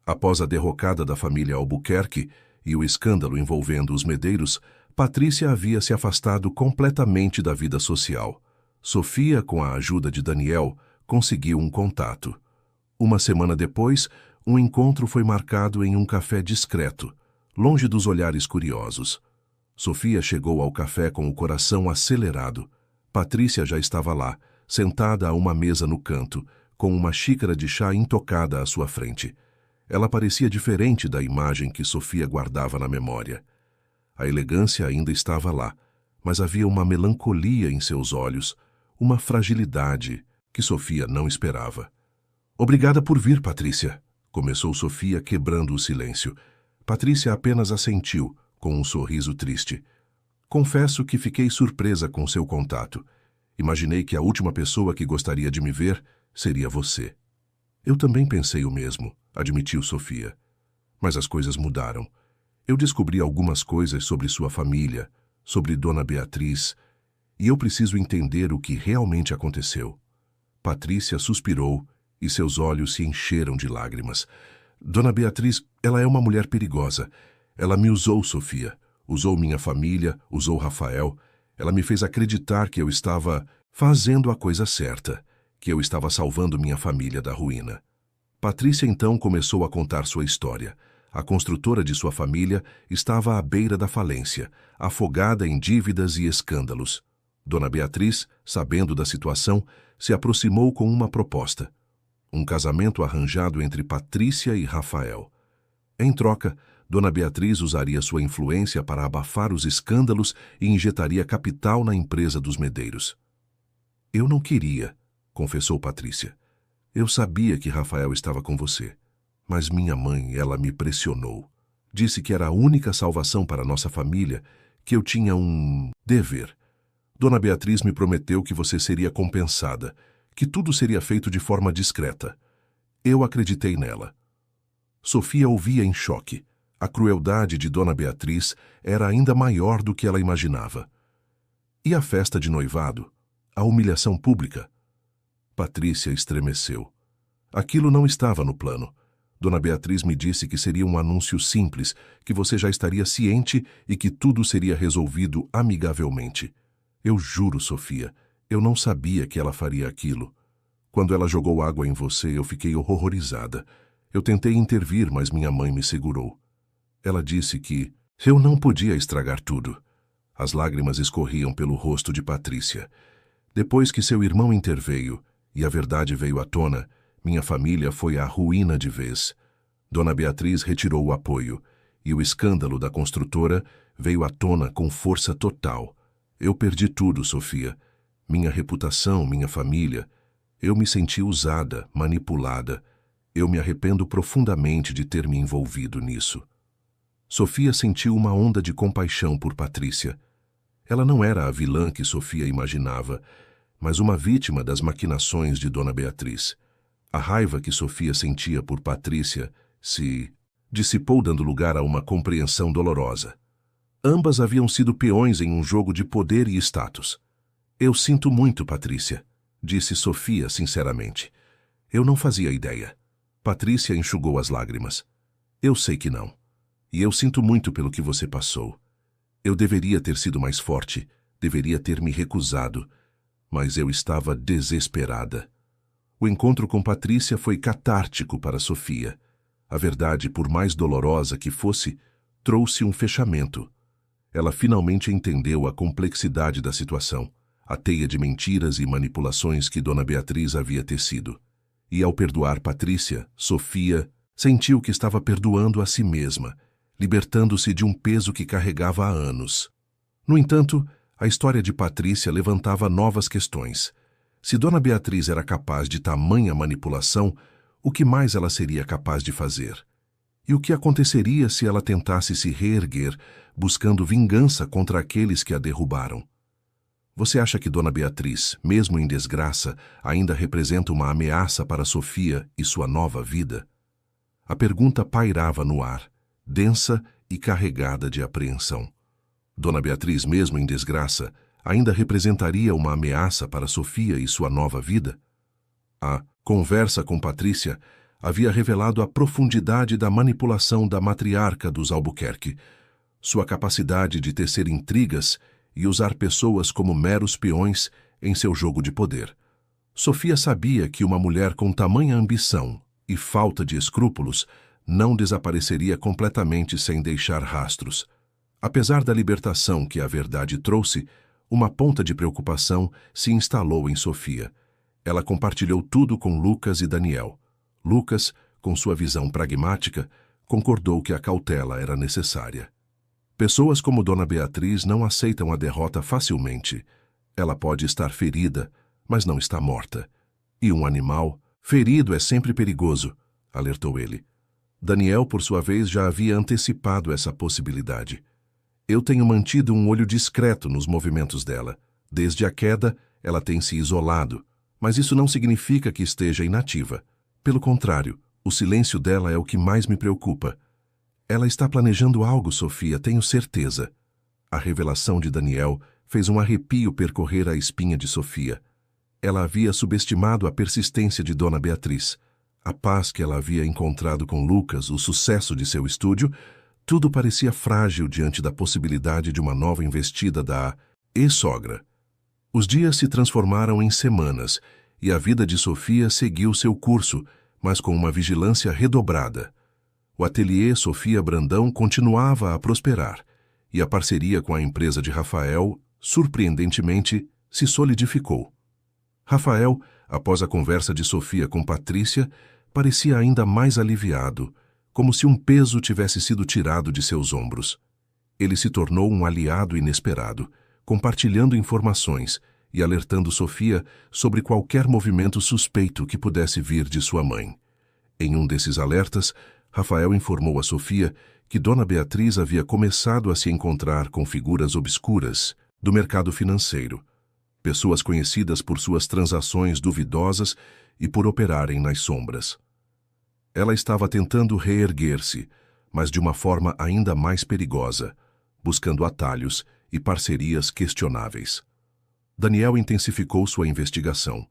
Após a derrocada da família Albuquerque e o escândalo envolvendo os Medeiros, Patrícia havia se afastado completamente da vida social. Sofia, com a ajuda de Daniel, conseguiu um contato. Uma semana depois, um encontro foi marcado em um café discreto, longe dos olhares curiosos. Sofia chegou ao café com o coração acelerado. Patrícia já estava lá, sentada a uma mesa no canto, com uma xícara de chá intocada à sua frente. Ela parecia diferente da imagem que Sofia guardava na memória. A elegância ainda estava lá, mas havia uma melancolia em seus olhos, uma fragilidade que Sofia não esperava. "Obrigada por vir, Patrícia", começou Sofia, quebrando o silêncio. Patrícia apenas assentiu, com um sorriso triste. "Confesso que fiquei surpresa com seu contato. Imaginei que a última pessoa que gostaria de me ver seria você." "Eu também pensei o mesmo", admitiu Sofia. "Mas as coisas mudaram. Eu descobri algumas coisas sobre sua família, sobre Dona Beatriz, e eu preciso entender o que realmente aconteceu." Patrícia suspirou e seus olhos se encheram de lágrimas. "Dona Beatriz, ela é uma mulher perigosa. Ela me usou, Sofia. Usou minha família, usou Rafael. Ela me fez acreditar que eu estava fazendo a coisa certa, que eu estava salvando minha família da ruína." Patrícia então começou a contar sua história. A construtora de sua família estava à beira da falência, afogada em dívidas e escândalos. Dona Beatriz, sabendo da situação, se aproximou com uma proposta: um casamento arranjado entre Patrícia e Rafael. Em troca, Dona Beatriz usaria sua influência para abafar os escândalos e injetaria capital na empresa dos Medeiros. "Eu não queria", confessou Patrícia. "Eu sabia que Rafael estava com você. Mas minha mãe, ela me pressionou. Disse que era a única salvação para nossa família, que eu tinha um dever. Dona Beatriz me prometeu que você seria compensada, que tudo seria feito de forma discreta. Eu acreditei nela." Sofia ouvia em choque. A crueldade de Dona Beatriz era ainda maior do que ela imaginava. E a festa de noivado? A humilhação pública? Patrícia estremeceu. Aquilo não estava no plano. Dona Beatriz me disse que seria um anúncio simples, que você já estaria ciente e que tudo seria resolvido amigavelmente. Eu juro, Sofia, eu não sabia que ela faria aquilo. Quando ela jogou água em você, eu fiquei horrorizada. Eu tentei intervir, mas minha mãe me segurou. Ela disse que eu não podia estragar tudo. As lágrimas escorriam pelo rosto de Patrícia. Depois que seu irmão interveio e a verdade veio à tona, minha família foi à ruína de vez. Dona Beatriz retirou o apoio, e o escândalo da construtora veio à tona com força total. Eu perdi tudo, Sofia. Minha reputação, minha família. Eu me senti usada, manipulada. Eu me arrependo profundamente de ter me envolvido nisso. Sofia sentiu uma onda de compaixão por Patrícia. Ela não era a vilã que Sofia imaginava, mas uma vítima das maquinações de Dona Beatriz. A raiva que Sofia sentia por Patrícia se dissipou, dando lugar a uma compreensão dolorosa. Ambas haviam sido peões em um jogo de poder e status. Eu sinto muito, Patrícia, disse Sofia sinceramente. Eu não fazia ideia. Patrícia enxugou as lágrimas. Eu sei que não. E eu sinto muito pelo que você passou. Eu deveria ter sido mais forte, deveria ter me recusado, mas eu estava desesperada. O encontro com Patrícia foi catártico para Sofia. A verdade, por mais dolorosa que fosse, trouxe um fechamento. Ela finalmente entendeu a complexidade da situação, a teia de mentiras e manipulações que Dona Beatriz havia tecido. E ao perdoar Patrícia, Sofia sentiu que estava perdoando a si mesma, libertando-se de um peso que carregava há anos. No entanto, a história de Patrícia levantava novas questões. Se Dona Beatriz era capaz de tamanha manipulação, o que mais ela seria capaz de fazer? E o que aconteceria se ela tentasse se reerguer, buscando vingança contra aqueles que a derrubaram? Você acha que Dona Beatriz, mesmo em desgraça, ainda representa uma ameaça para Sofia e sua nova vida? A pergunta pairava no ar, densa e carregada de apreensão. Dona Beatriz, mesmo em desgraça, ainda representaria uma ameaça para Sofia e sua nova vida? A conversa com Patrícia havia revelado a profundidade da manipulação da matriarca dos Albuquerque, sua capacidade de tecer intrigas e usar pessoas como meros peões em seu jogo de poder. Sofia sabia que uma mulher com tamanha ambição e falta de escrúpulos não desapareceria completamente sem deixar rastros. Apesar da libertação que a verdade trouxe, uma ponta de preocupação se instalou em Sofia. Ela compartilhou tudo com Lucas e Daniel. Lucas, com sua visão pragmática, concordou que a cautela era necessária. Pessoas como Dona Beatriz não aceitam a derrota facilmente. Ela pode estar ferida, mas não está morta. E um animal ferido é sempre perigoso, alertou ele. Daniel, por sua vez, já havia antecipado essa possibilidade. Eu tenho mantido um olho discreto nos movimentos dela. Desde a queda, ela tem se isolado, mas isso não significa que esteja inativa. Pelo contrário, o silêncio dela é o que mais me preocupa. Ela está planejando algo, Sofia, tenho certeza. A revelação de Daniel fez um arrepio percorrer a espinha de Sofia. Ela havia subestimado a persistência de Dona Beatriz. A paz que ela havia encontrado com Lucas, o sucesso de seu estúdio, tudo parecia frágil diante da possibilidade de uma nova investida da ex-sogra. Os dias se transformaram em semanas e a vida de Sofia seguiu seu curso, mas com uma vigilância redobrada. O ateliê Sofia Brandão continuava a prosperar e a parceria com a empresa de Rafael, surpreendentemente, se solidificou. Rafael, após a conversa de Sofia com Patrícia, parecia ainda mais aliviado, como se um peso tivesse sido tirado de seus ombros. Ele se tornou um aliado inesperado, compartilhando informações e alertando Sofia sobre qualquer movimento suspeito que pudesse vir de sua mãe. Em um desses alertas, Rafael informou a Sofia que Dona Beatriz havia começado a se encontrar com figuras obscuras do mercado financeiro, pessoas conhecidas por suas transações duvidosas e por operarem nas sombras. Ela estava tentando reerguer-se, mas de uma forma ainda mais perigosa, buscando atalhos e parcerias questionáveis. Daniel intensificou sua investigação.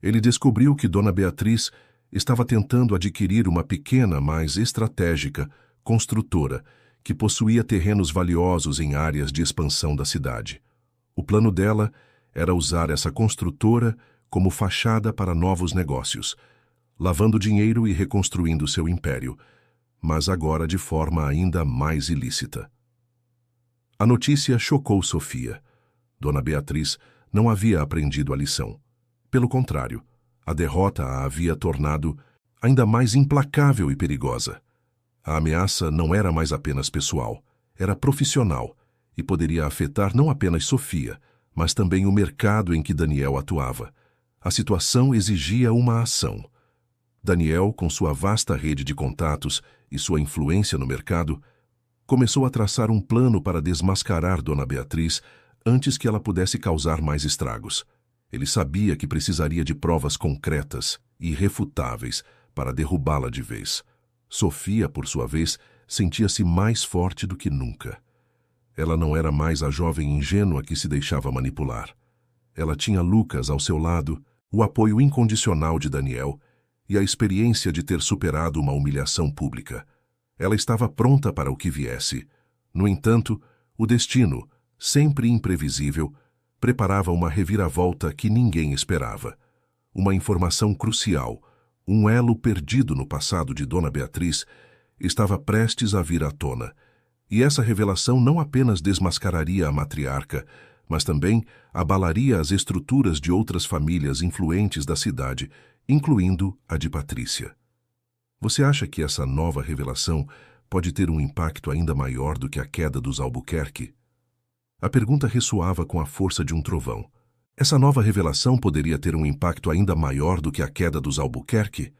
Ele descobriu que Dona Beatriz estava tentando adquirir uma pequena, mas estratégica, construtora que possuía terrenos valiosos em áreas de expansão da cidade. O plano dela era usar essa construtora como fachada para novos negócios, lavando dinheiro e reconstruindo seu império, mas agora de forma ainda mais ilícita. A notícia chocou Sofia. Dona Beatriz não havia aprendido a lição. Pelo contrário, a derrota a havia tornado ainda mais implacável e perigosa. A ameaça não era mais apenas pessoal, era profissional e poderia afetar não apenas Sofia, mas também o mercado em que Daniel atuava. A situação exigia uma ação. Daniel, com sua vasta rede de contatos e sua influência no mercado, começou a traçar um plano para desmascarar Dona Beatriz antes que ela pudesse causar mais estragos. Ele sabia que precisaria de provas concretas e irrefutáveis para derrubá-la de vez. Sofia, por sua vez, sentia-se mais forte do que nunca. Ela não era mais a jovem ingênua que se deixava manipular. Ela tinha Lucas ao seu lado, o apoio incondicional de Daniel e a experiência de ter superado uma humilhação pública. Ela estava pronta para o que viesse. No entanto, o destino, sempre imprevisível, preparava uma reviravolta que ninguém esperava. Uma informação crucial, um elo perdido no passado de Dona Beatriz, estava prestes a vir à tona. E essa revelação não apenas desmascararia a matriarca, mas também abalaria as estruturas de outras famílias influentes da cidade, incluindo a de Patrícia. Você acha que essa nova revelação pode ter um impacto ainda maior do que a queda dos Albuquerque? A pergunta ressoava com a força de um trovão. Essa nova revelação poderia ter um impacto ainda maior do que a queda dos Albuquerque?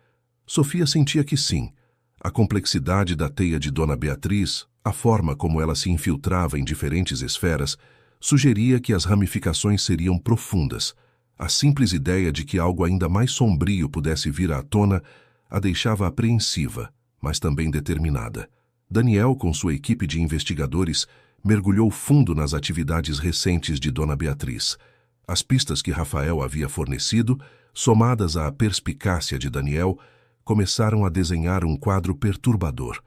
Sofia sentia que sim. A complexidade da teia de Dona Beatriz, a forma como ela se infiltrava em diferentes esferas, sugeria que as ramificações seriam profundas. A simples ideia de que algo ainda mais sombrio pudesse vir à tona a deixava apreensiva, mas também determinada. Daniel, com sua equipe de investigadores, mergulhou fundo nas atividades recentes de Dona Beatriz. As pistas que Rafael havia fornecido, somadas à perspicácia de Daniel, começaram a desenhar um quadro perturbador.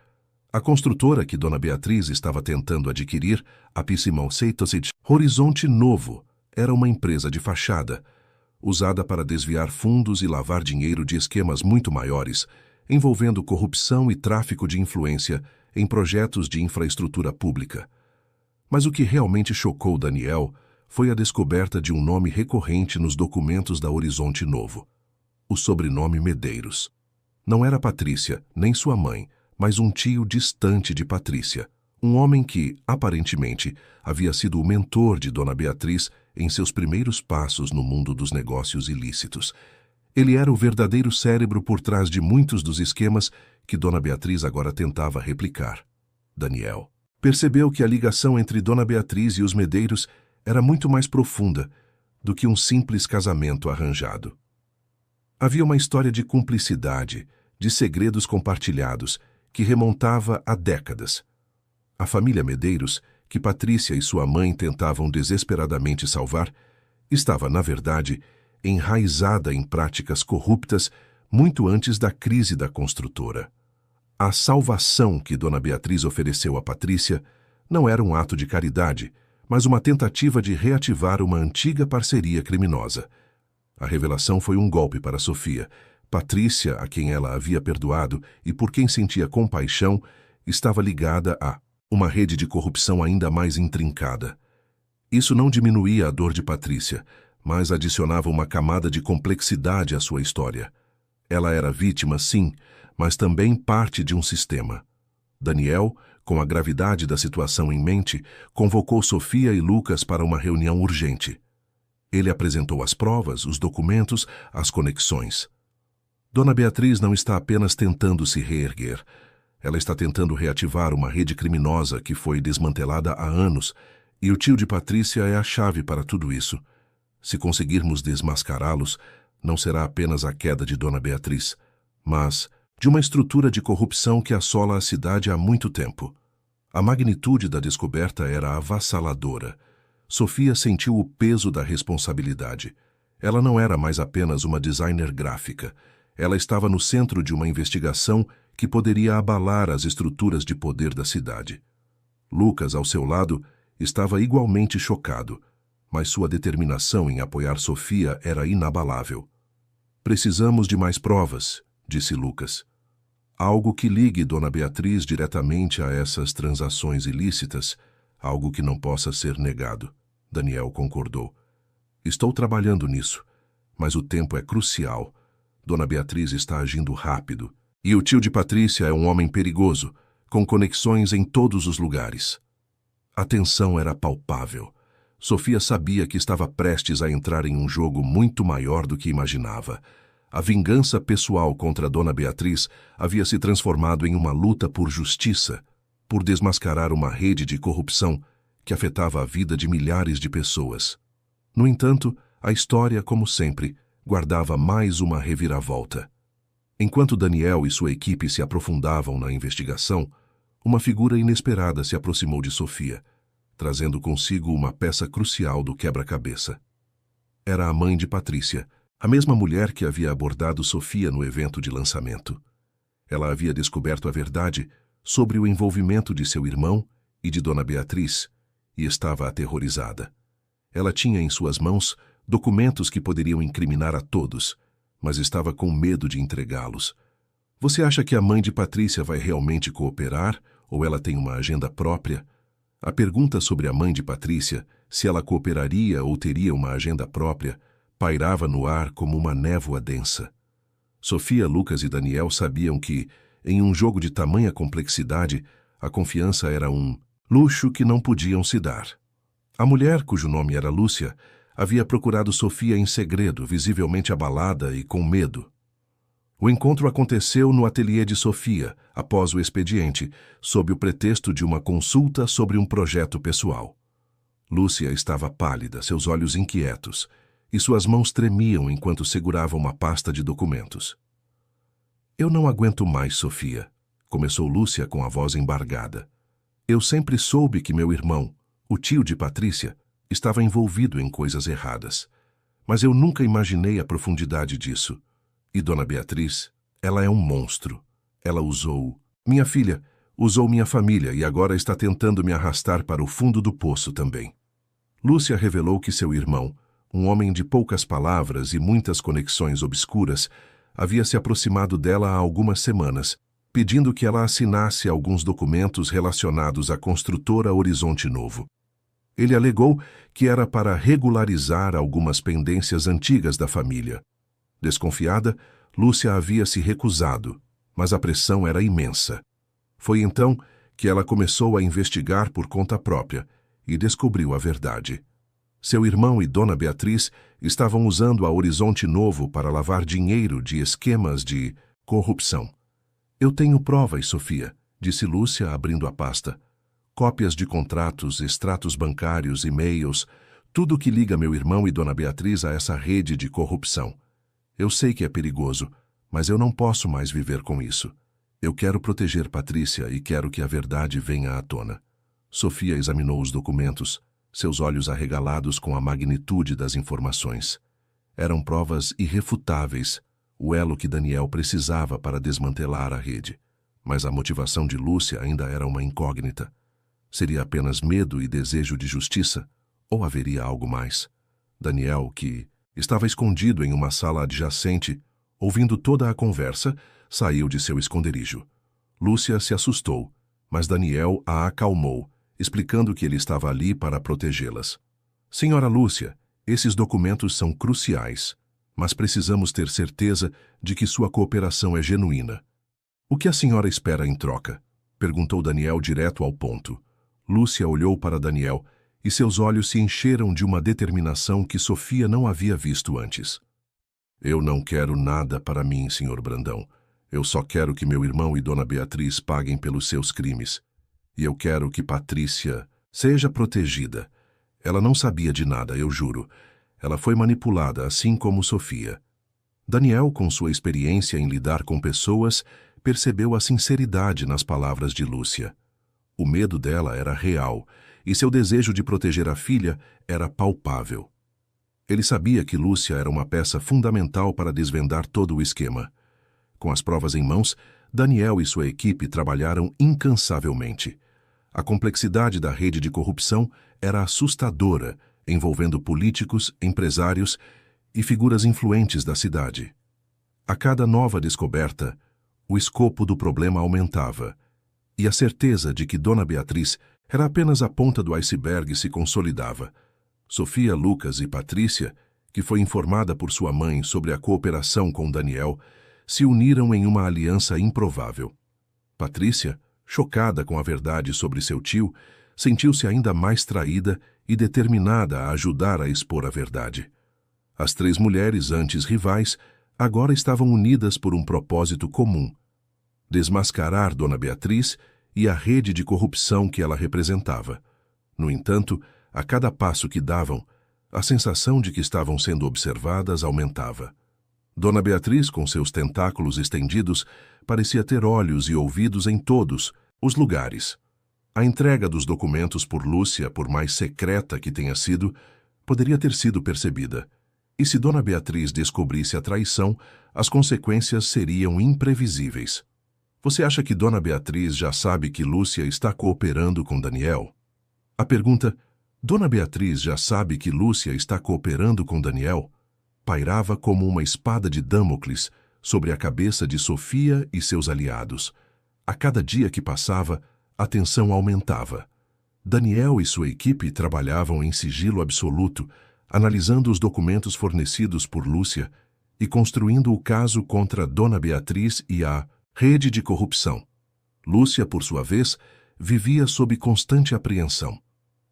A construtora que Dona Beatriz estava tentando adquirir, a Piscimão Seitosit Horizonte Novo, era uma empresa de fachada, usada para desviar fundos e lavar dinheiro de esquemas muito maiores, envolvendo corrupção e tráfico de influência em projetos de infraestrutura pública. Mas o que realmente chocou Daniel foi a descoberta de um nome recorrente nos documentos da Horizonte Novo: o sobrenome Medeiros. Não era Patrícia, nem sua mãe, mas um tio distante de Patrícia, um homem que, aparentemente, havia sido o mentor de Dona Beatriz em seus primeiros passos no mundo dos negócios ilícitos. Ele era o verdadeiro cérebro por trás de muitos dos esquemas que Dona Beatriz agora tentava replicar. Daniel percebeu que a ligação entre Dona Beatriz e os Medeiros era muito mais profunda do que um simples casamento arranjado. Havia uma história de cumplicidade, de segredos compartilhados, que remontava a décadas. A família Medeiros, que Patrícia e sua mãe tentavam desesperadamente salvar, estava, na verdade, enraizada em práticas corruptas muito antes da crise da construtora. A salvação que Dona Beatriz ofereceu a Patrícia não era um ato de caridade, mas uma tentativa de reativar uma antiga parceria criminosa. A revelação foi um golpe para Sofia. Patrícia, a quem ela havia perdoado e por quem sentia compaixão, estava ligada a uma rede de corrupção ainda mais intrincada. Isso não diminuía a dor de Patrícia, mas adicionava uma camada de complexidade à sua história. Ela era vítima, sim, mas também parte de um sistema. Daniel, com a gravidade da situação em mente, convocou Sofia e Lucas para uma reunião urgente. Ele apresentou as provas, os documentos, as conexões. Dona Beatriz não está apenas tentando se reerguer. Ela está tentando reativar uma rede criminosa que foi desmantelada há anos, e o tio de Patrícia é a chave para tudo isso. Se conseguirmos desmascará-los, não será apenas a queda de Dona Beatriz, mas de uma estrutura de corrupção que assola a cidade há muito tempo. A magnitude da descoberta era avassaladora. Sofia sentiu o peso da responsabilidade. Ela não era mais apenas uma designer gráfica. Ela estava no centro de uma investigação que poderia abalar as estruturas de poder da cidade. Lucas, ao seu lado, estava igualmente chocado, mas sua determinação em apoiar Sofia era inabalável. "Precisamos de mais provas", disse Lucas. "Algo que ligue Dona Beatriz diretamente a essas transações ilícitas, algo que não possa ser negado." Daniel concordou. "Estou trabalhando nisso, mas o tempo é crucial. Dona Beatriz está agindo rápido, e o tio de Patrícia é um homem perigoso, com conexões em todos os lugares." A tensão era palpável. Sofia sabia que estava prestes a entrar em um jogo muito maior do que imaginava. A vingança pessoal contra Dona Beatriz havia se transformado em uma luta por justiça, por desmascarar uma rede de corrupção que afetava a vida de milhares de pessoas. No entanto, a história, como sempre, guardava mais uma reviravolta. Enquanto Daniel e sua equipe se aprofundavam na investigação, uma figura inesperada se aproximou de Sofia, trazendo consigo uma peça crucial do quebra-cabeça. Era a mãe de Patrícia, A mesma mulher que havia abordado Sofia no evento de lançamento. Ela havia descoberto a verdade sobre o envolvimento de seu irmão e de Dona Beatriz e estava aterrorizada. Ela tinha em suas mãos documentos que poderiam incriminar a todos, mas estava com medo de entregá-los. Você acha que a mãe de Patrícia vai realmente cooperar ou ela tem uma agenda própria? A pergunta sobre a mãe de Patrícia, se ela cooperaria ou teria uma agenda própria, pairava no ar como uma névoa densa. Sofia, Lucas e Daniel sabiam que, em um jogo de tamanha complexidade, a confiança era um luxo que não podiam se dar. A mulher, cujo nome era Lúcia, havia procurado Sofia em segredo, visivelmente abalada e com medo. O encontro aconteceu no ateliê de Sofia, após o expediente, sob o pretexto de uma consulta sobre um projeto pessoal. Lúcia estava pálida, seus olhos inquietos, e suas mãos tremiam enquanto segurava uma pasta de documentos. Eu não aguento mais, Sofia, começou Lúcia com a voz embargada. Eu sempre soube que meu irmão, o tio de Patrícia, estava envolvido em coisas erradas. Mas eu nunca imaginei a profundidade disso. E Dona Beatriz, ela é um monstro. Ela usou... Minha filha usou minha família e agora está tentando me arrastar para o fundo do poço também. Lúcia revelou que seu irmão, um homem de poucas palavras e muitas conexões obscuras, havia se aproximado dela há algumas semanas, pedindo que ela assinasse alguns documentos relacionados à construtora Horizonte Novo. Ele alegou que era para regularizar algumas pendências antigas da família. Desconfiada, Lúcia havia se recusado, mas a pressão era imensa. Foi então que ela começou a investigar por conta própria e descobriu a verdade. Seu irmão e Dona Beatriz estavam usando a Horizonte Novo para lavar dinheiro de esquemas de corrupção. Eu tenho provas, Sofia, disse Lúcia, abrindo a pasta. Cópias de contratos, extratos bancários, e-mails, tudo que liga meu irmão e Dona Beatriz a essa rede de corrupção. Eu sei que é perigoso, mas eu não posso mais viver com isso. Eu quero proteger Patrícia e quero que a verdade venha à tona. Sofia examinou os documentos, seus olhos arregalados com a magnitude das informações. Eram provas irrefutáveis, o elo que Daniel precisava para desmantelar a rede. Mas a motivação de Lúcia ainda era uma incógnita. Seria apenas medo e desejo de justiça? Ou haveria algo mais? Daniel, que estava escondido em uma sala adjacente, ouvindo toda a conversa, saiu de seu esconderijo. Lúcia se assustou, mas Daniel a acalmou, explicando que ele estava ali para protegê-las. Senhora Lúcia, esses documentos são cruciais, mas precisamos ter certeza de que sua cooperação é genuína. O que a senhora espera em troca? Perguntou Daniel direto ao ponto. Lúcia olhou para Daniel e seus olhos se encheram de uma determinação que Sofia não havia visto antes. Eu não quero nada para mim, Sr. Brandão. Eu só quero que meu irmão e Dona Beatriz paguem pelos seus crimes. E eu quero que Patrícia seja protegida. Ela não sabia de nada, eu juro. Ela foi manipulada, assim como Sofia. Daniel, com sua experiência em lidar com pessoas, percebeu a sinceridade nas palavras de Lúcia. O medo dela era real, e seu desejo de proteger a filha era palpável. Ele sabia que Lúcia era uma peça fundamental para desvendar todo o esquema. Com as provas em mãos, Daniel e sua equipe trabalharam incansavelmente. A complexidade da rede de corrupção era assustadora, envolvendo políticos, empresários e figuras influentes da cidade. A cada nova descoberta, o escopo do problema aumentava, e a certeza de que Dona Beatriz era apenas a ponta do iceberg se consolidava. Sofia, Lucas e Patrícia, que foi informada por sua mãe sobre a cooperação com Daniel, se uniram em uma aliança improvável. Patrícia, chocada com a verdade sobre seu tio, sentiu-se ainda mais traída e determinada a ajudar a expor a verdade. As três mulheres, antes rivais, agora estavam unidas por um propósito comum: desmascarar Dona Beatriz e a rede de corrupção que ela representava. No entanto, a cada passo que davam, a sensação de que estavam sendo observadas aumentava. Dona Beatriz, com seus tentáculos estendidos, parecia ter olhos e ouvidos em todos os lugares. A entrega dos documentos por Lúcia, por mais secreta que tenha sido, poderia ter sido percebida. E se Dona Beatriz descobrisse a traição, as consequências seriam imprevisíveis. Você acha que Dona Beatriz já sabe que Lúcia está cooperando com Daniel? A pergunta, Dona Beatriz já sabe que Lúcia está cooperando com Daniel? Pairava como uma espada de Damocles sobre a cabeça de Sofia e seus aliados. A cada dia que passava, a tensão aumentava. Daniel e sua equipe trabalhavam em sigilo absoluto, analisando os documentos fornecidos por Lúcia e construindo o caso contra Dona Beatriz e a rede de corrupção. Lúcia, por sua vez, vivia sob constante apreensão.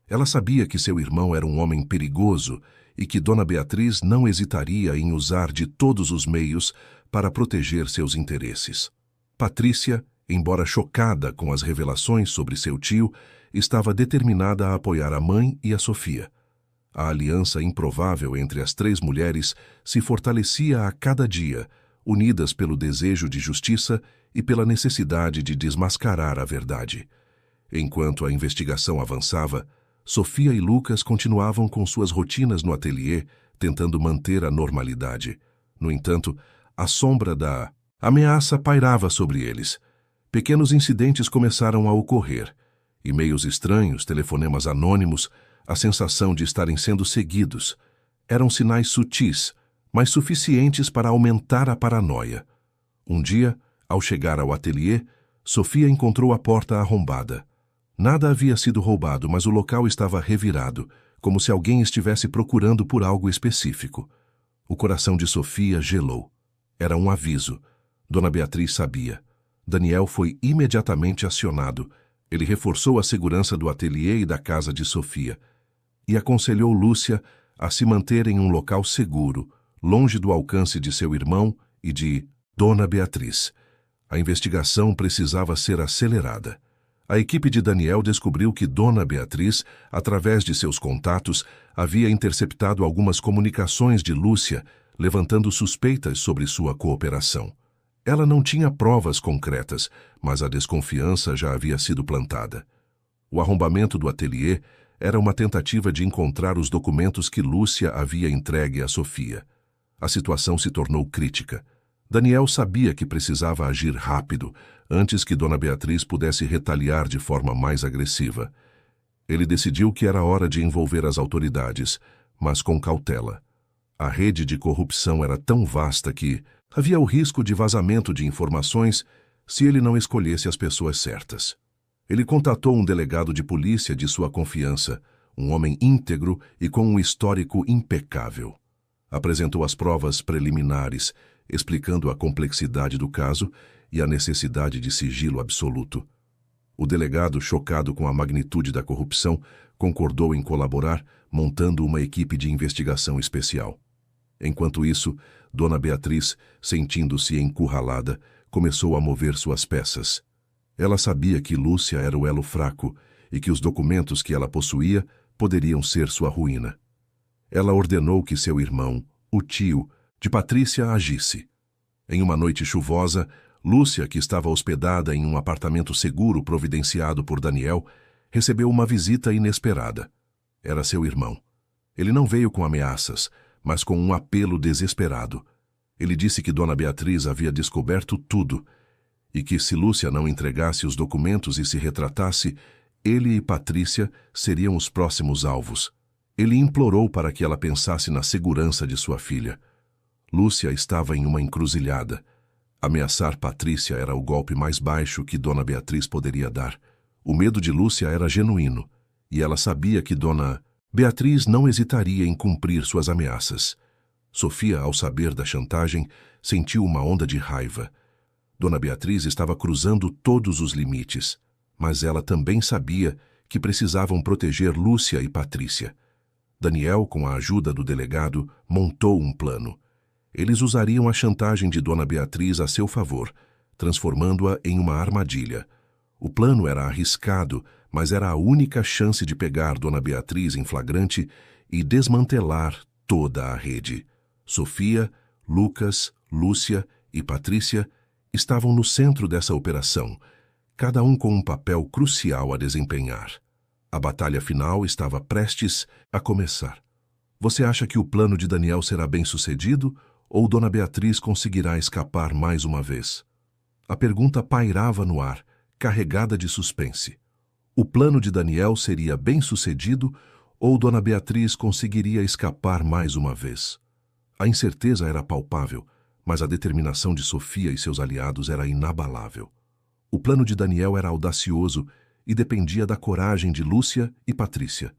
Ela sabia que seu irmão era um homem perigoso e que Dona Beatriz não hesitaria em usar de todos os meios para proteger seus interesses. Patrícia, embora chocada com as revelações sobre seu tio, estava determinada a apoiar a mãe e a Sofia. A aliança improvável entre as três mulheres se fortalecia a cada dia, unidas pelo desejo de justiça e pela necessidade de desmascarar a verdade. Enquanto a investigação avançava, Sofia e Lucas continuavam com suas rotinas no ateliê, tentando manter a normalidade. No entanto, a sombra da ameaça pairava sobre eles. Pequenos incidentes começaram a ocorrer. E-mails estranhos, telefonemas anônimos, a sensação de estarem sendo seguidos. Eram sinais sutis, mas suficientes para aumentar a paranoia. Um dia, ao chegar ao ateliê, Sofia encontrou a porta arrombada. Nada havia sido roubado, mas o local estava revirado, como se alguém estivesse procurando por algo específico. O coração de Sofia gelou. Era um aviso. Dona Beatriz sabia. Daniel foi imediatamente acionado. Ele reforçou a segurança do ateliê e da casa de Sofia e aconselhou Lúcia a se manter em um local seguro, longe do alcance de seu irmão e de Dona Beatriz. A investigação precisava ser acelerada. A equipe de Daniel descobriu que Dona Beatriz, através de seus contatos, havia interceptado algumas comunicações de Lúcia, levantando suspeitas sobre sua cooperação. Ela não tinha provas concretas, mas a desconfiança já havia sido plantada. O arrombamento do ateliê era uma tentativa de encontrar os documentos que Lúcia havia entregue a Sofia. A situação se tornou crítica. Daniel sabia que precisava agir rápido, antes que Dona Beatriz pudesse retaliar de forma mais agressiva. Ele decidiu que era hora de envolver as autoridades, mas com cautela. A rede de corrupção era tão vasta que havia o risco de vazamento de informações se ele não escolhesse as pessoas certas. Ele contatou um delegado de polícia de sua confiança, um homem íntegro e com um histórico impecável. Apresentou as provas preliminares, explicando a complexidade do caso e a necessidade de sigilo absoluto. O delegado, chocado com a magnitude da corrupção, concordou em colaborar, montando uma equipe de investigação especial. Enquanto isso, Dona Beatriz, sentindo-se encurralada, começou a mover suas peças. Ela sabia que Lúcia era o elo fraco e que os documentos que ela possuía poderiam ser sua ruína. Ela ordenou que seu irmão, o tio, de Patrícia agisse. Em uma noite chuvosa, Lúcia, que estava hospedada em um apartamento seguro providenciado por Daniel, recebeu uma visita inesperada. Era seu irmão. Ele não veio com ameaças, mas com um apelo desesperado. Ele disse que Dona Beatriz havia descoberto tudo e que, se Lúcia não entregasse os documentos e se retratasse, ele e Patrícia seriam os próximos alvos. Ele implorou para que ela pensasse na segurança de sua filha. Lúcia estava em uma encruzilhada. Ameaçar Patrícia era o golpe mais baixo que Dona Beatriz poderia dar. O medo de Lúcia era genuíno, e ela sabia que Dona Beatriz não hesitaria em cumprir suas ameaças. Sofia, ao saber da chantagem, sentiu uma onda de raiva. Dona Beatriz estava cruzando todos os limites, mas ela também sabia que precisavam proteger Lúcia e Patrícia. Daniel, com a ajuda do delegado, montou um plano. Eles usariam a chantagem de Dona Beatriz a seu favor, transformando-a em uma armadilha. O plano era arriscado, mas era a única chance de pegar Dona Beatriz em flagrante e desmantelar toda a rede. Sofia, Lucas, Lúcia e Patrícia estavam no centro dessa operação, cada um com um papel crucial a desempenhar. A batalha final estava prestes a começar. Você acha que o plano de Daniel será bem-sucedido ou Dona Beatriz conseguirá escapar mais uma vez? A pergunta pairava no ar, carregada de suspense. O plano de Daniel seria bem-sucedido ou Dona Beatriz conseguiria escapar mais uma vez? A incerteza era palpável, mas a determinação de Sofia e seus aliados era inabalável. O plano de Daniel era audacioso e dependia da coragem de Lúcia e Patrícia.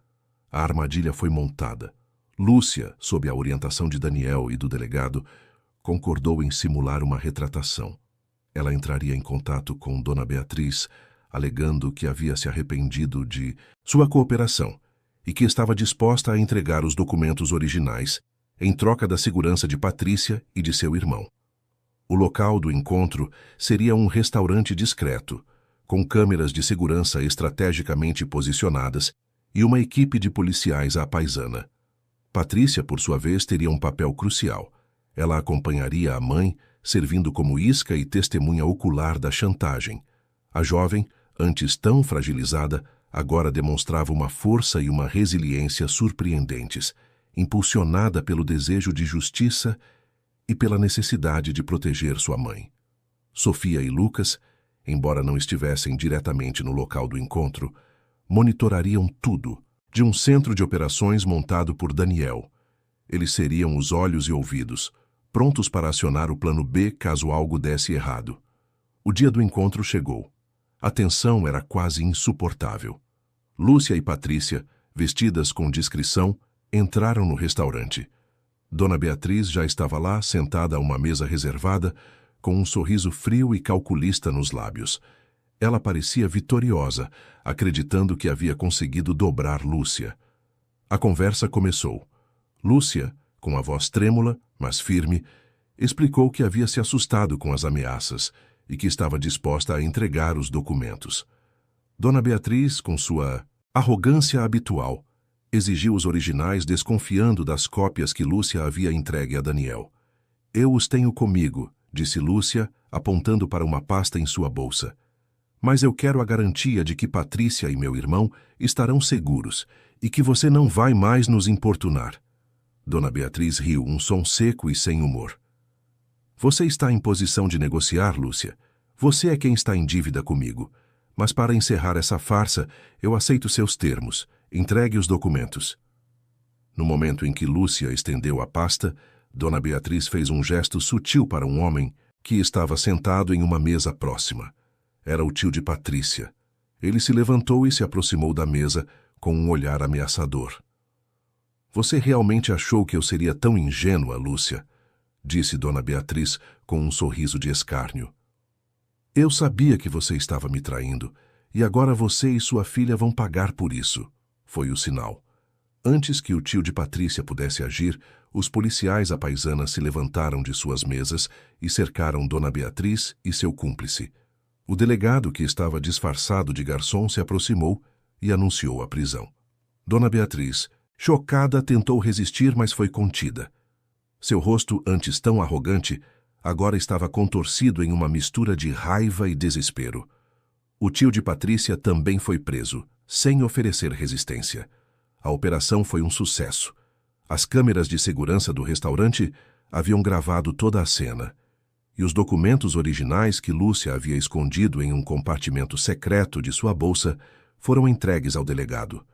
A armadilha foi montada. Lúcia, sob a orientação de Daniel e do delegado, concordou em simular uma retratação. Ela entraria em contato com Dona Beatriz, alegando que havia se arrependido de sua cooperação e que estava disposta a entregar os documentos originais em troca da segurança de Patrícia e de seu irmão. O local do encontro seria um restaurante discreto, com câmeras de segurança estrategicamente posicionadas e uma equipe de policiais à paisana. Patrícia, por sua vez, teria um papel crucial. Ela acompanharia a mãe, servindo como isca e testemunha ocular da chantagem. A jovem, antes tão fragilizada, agora demonstrava uma força e uma resiliência surpreendentes, impulsionada pelo desejo de justiça e pela necessidade de proteger sua mãe. Sofia e Lucas, embora não estivessem diretamente no local do encontro, monitorariam tudo, de um centro de operações montado por Daniel. Eles seriam os olhos e ouvidos, prontos para acionar o plano B caso algo desse errado. O dia do encontro chegou. A tensão era quase insuportável. Lúcia e Patrícia, vestidas com discrição, entraram no restaurante. Dona Beatriz já estava lá, sentada a uma mesa reservada, com um sorriso frio e calculista nos lábios. Ela parecia vitoriosa, acreditando que havia conseguido dobrar Lúcia. A conversa começou. Lúcia, com a voz trêmula, mas firme, explicou que havia se assustado com as ameaças e que estava disposta a entregar os documentos. Dona Beatriz, com sua arrogância habitual, exigiu os originais, desconfiando das cópias que Lúcia havia entregue a Daniel. "Eu os tenho comigo", disse Lúcia, apontando para uma pasta em sua bolsa. "Mas eu quero a garantia de que Patrícia e meu irmão estarão seguros e que você não vai mais nos importunar." Dona Beatriz riu, um som seco e sem humor. "Você está em posição de negociar, Lúcia. Você é quem está em dívida comigo. Mas para encerrar essa farsa, eu aceito seus termos. Entregue os documentos." No momento em que Lúcia estendeu a pasta, Dona Beatriz fez um gesto sutil para um homem que estava sentado em uma mesa próxima. Era o tio de Patrícia. Ele se levantou e se aproximou da mesa com um olhar ameaçador. "Você realmente achou que eu seria tão ingênua, Lúcia?" disse Dona Beatriz com um sorriso de escárnio. "Eu sabia que você estava me traindo, e agora você e sua filha vão pagar por isso." Foi o sinal. Antes que o tio de Patrícia pudesse agir, os policiais à paisana se levantaram de suas mesas e cercaram Dona Beatriz e seu cúmplice. O delegado, que estava disfarçado de garçom, se aproximou e anunciou a prisão. Dona Beatriz, chocada, tentou resistir, mas foi contida. Seu rosto, antes tão arrogante, agora estava contorcido em uma mistura de raiva e desespero. O tio de Patrícia também foi preso, sem oferecer resistência. A operação foi um sucesso. As câmeras de segurança do restaurante haviam gravado toda a cena, e os documentos originais que Lúcia havia escondido em um compartimento secreto de sua bolsa foram entregues ao delegado.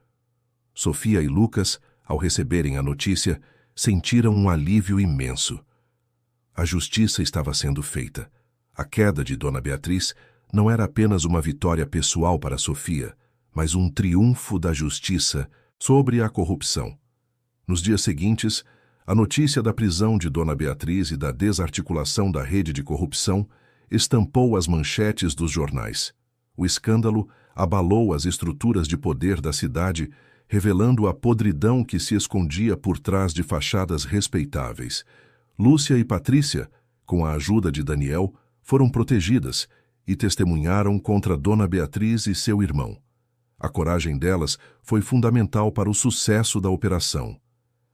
Sofia e Lucas, ao receberem a notícia, sentiram um alívio imenso. A justiça estava sendo feita. A queda de Dona Beatriz não era apenas uma vitória pessoal para Sofia, mas um triunfo da justiça sobre a corrupção. Nos dias seguintes, a notícia da prisão de Dona Beatriz e da desarticulação da rede de corrupção estampou as manchetes dos jornais. O escândalo abalou as estruturas de poder da cidade, revelando a podridão que se escondia por trás de fachadas respeitáveis. Lúcia e Patrícia, com a ajuda de Daniel, foram protegidas e testemunharam contra Dona Beatriz e seu irmão. A coragem delas foi fundamental para o sucesso da operação.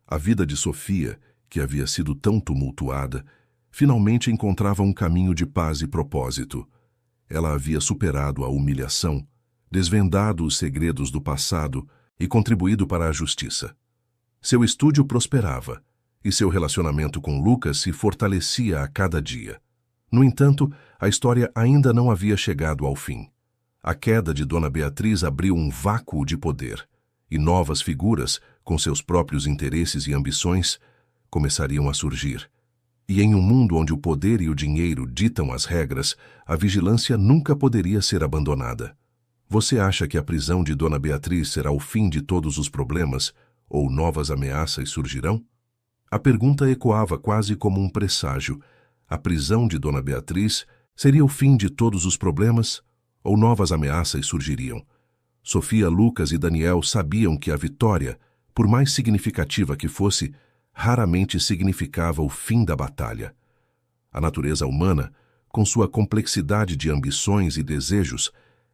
A vida de Sofia, que havia sido tão tumultuada, finalmente encontrava um caminho de paz e propósito. Ela havia superado a humilhação, desvendado os segredos do passado e contribuído para a justiça. Seu estúdio prosperava, e seu relacionamento com Lucas se fortalecia a cada dia. No entanto, a história ainda não havia chegado ao fim. A queda de Dona Beatriz abriu um vácuo de poder, e novas figuras, com seus próprios interesses e ambições, começariam a surgir. E em um mundo onde o poder e o dinheiro ditam as regras, a vigilância nunca poderia ser abandonada. Você acha que a prisão de Dona Beatriz será o fim de todos os problemas, ou novas ameaças surgirão? A pergunta ecoava quase como um presságio. A prisão de Dona Beatriz seria o fim de todos os problemas, ou novas ameaças surgiriam? Sofia, Lucas e Daniel sabiam que a vitória, por mais significativa que fosse, raramente significava o fim da batalha. A natureza humana, com sua complexidade de ambições e desejos,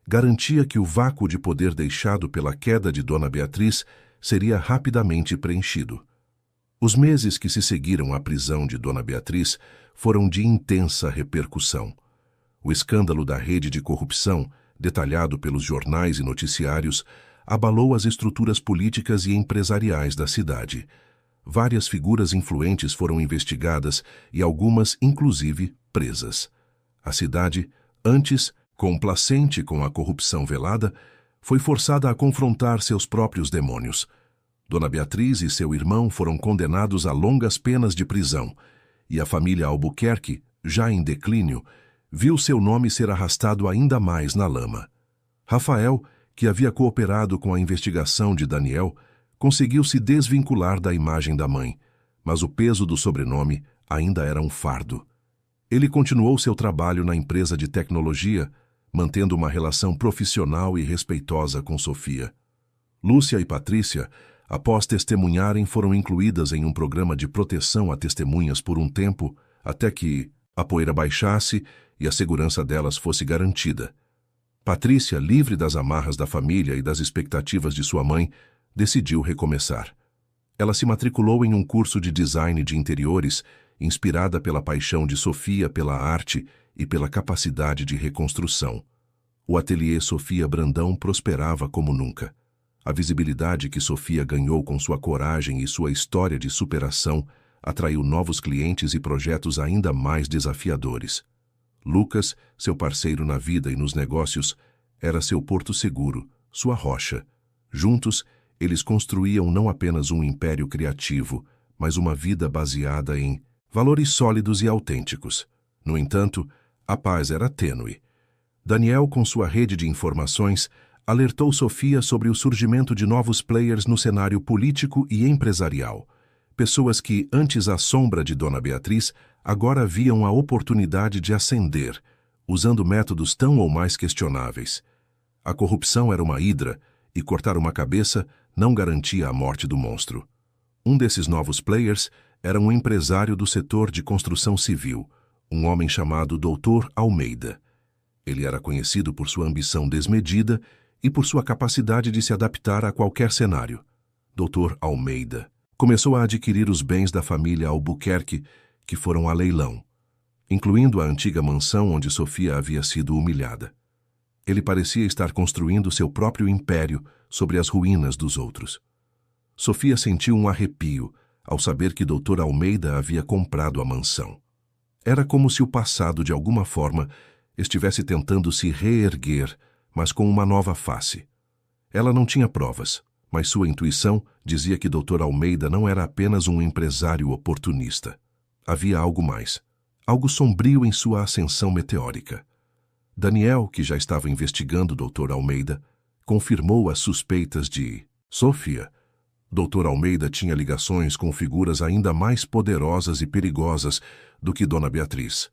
garantia que o vácuo de poder deixado pela queda de Dona Beatriz seria rapidamente preenchido. Os meses que se seguiram à prisão de Dona Beatriz foram de intensa repercussão. O escândalo da rede de corrupção, detalhado pelos jornais e noticiários, abalou as estruturas políticas e empresariais da cidade. Várias figuras influentes foram investigadas e algumas, inclusive, presas. A cidade, antes complacente com a corrupção velada, foi forçada a confrontar seus próprios demônios. Dona Beatriz e seu irmão foram condenados a longas penas de prisão, e a família Albuquerque, já em declínio, viu seu nome ser arrastado ainda mais na lama. Rafael, que havia cooperado com a investigação de Daniel, conseguiu se desvincular da imagem da mãe, mas o peso do sobrenome ainda era um fardo. Ele continuou seu trabalho na empresa de tecnologia, mantendo uma relação profissional e respeitosa com Sofia. Lúcia e Patrícia, após testemunharem, foram incluídas em um programa de proteção a testemunhas por um tempo, até que a poeira baixasse e a segurança delas fosse garantida. Patrícia, livre das amarras da família e das expectativas de sua mãe, decidiu recomeçar. Ela se matriculou em um curso de design de interiores, inspirada pela paixão de Sofia pela arte e pela capacidade de reconstrução. O ateliê Sofia Brandão prosperava como nunca. A visibilidade que Sofia ganhou com sua coragem e sua história de superação atraiu novos clientes e projetos ainda mais desafiadores. Lucas, seu parceiro na vida e nos negócios, era seu porto seguro, sua rocha. Juntos, eles construíam não apenas um império criativo, mas uma vida baseada em valores sólidos e autênticos. No entanto, a paz era tênue. Daniel, com sua rede de informações, alertou Sofia sobre o surgimento de novos players no cenário político e empresarial. Pessoas que, antes à sombra de Dona Beatriz, agora viam a oportunidade de ascender, usando métodos tão ou mais questionáveis. A corrupção era uma hidra, e cortar uma cabeça não garantia a morte do monstro. Um desses novos players era um empresário do setor de construção civil, um homem chamado Dr. Almeida. Ele era conhecido por sua ambição desmedida e por sua capacidade de se adaptar a qualquer cenário. Dr. Almeida começou a adquirir os bens da família Albuquerque, que foram a leilão, incluindo a antiga mansão onde Sofia havia sido humilhada. Ele parecia estar construindo seu próprio império sobre as ruínas dos outros. Sofia sentiu um arrepio ao saber que Dr. Almeida havia comprado a mansão. Era como se o passado, de alguma forma, estivesse tentando se reerguer, mas com uma nova face. Ela não tinha provas, mas sua intuição dizia que Dr. Almeida não era apenas um empresário oportunista. Havia algo mais, algo sombrio em sua ascensão meteórica. Daniel, que já estava investigando Dr. Almeida, confirmou as suspeitas de Sofia. Dr. Almeida tinha ligações com figuras ainda mais poderosas e perigosas do que Dona Beatriz.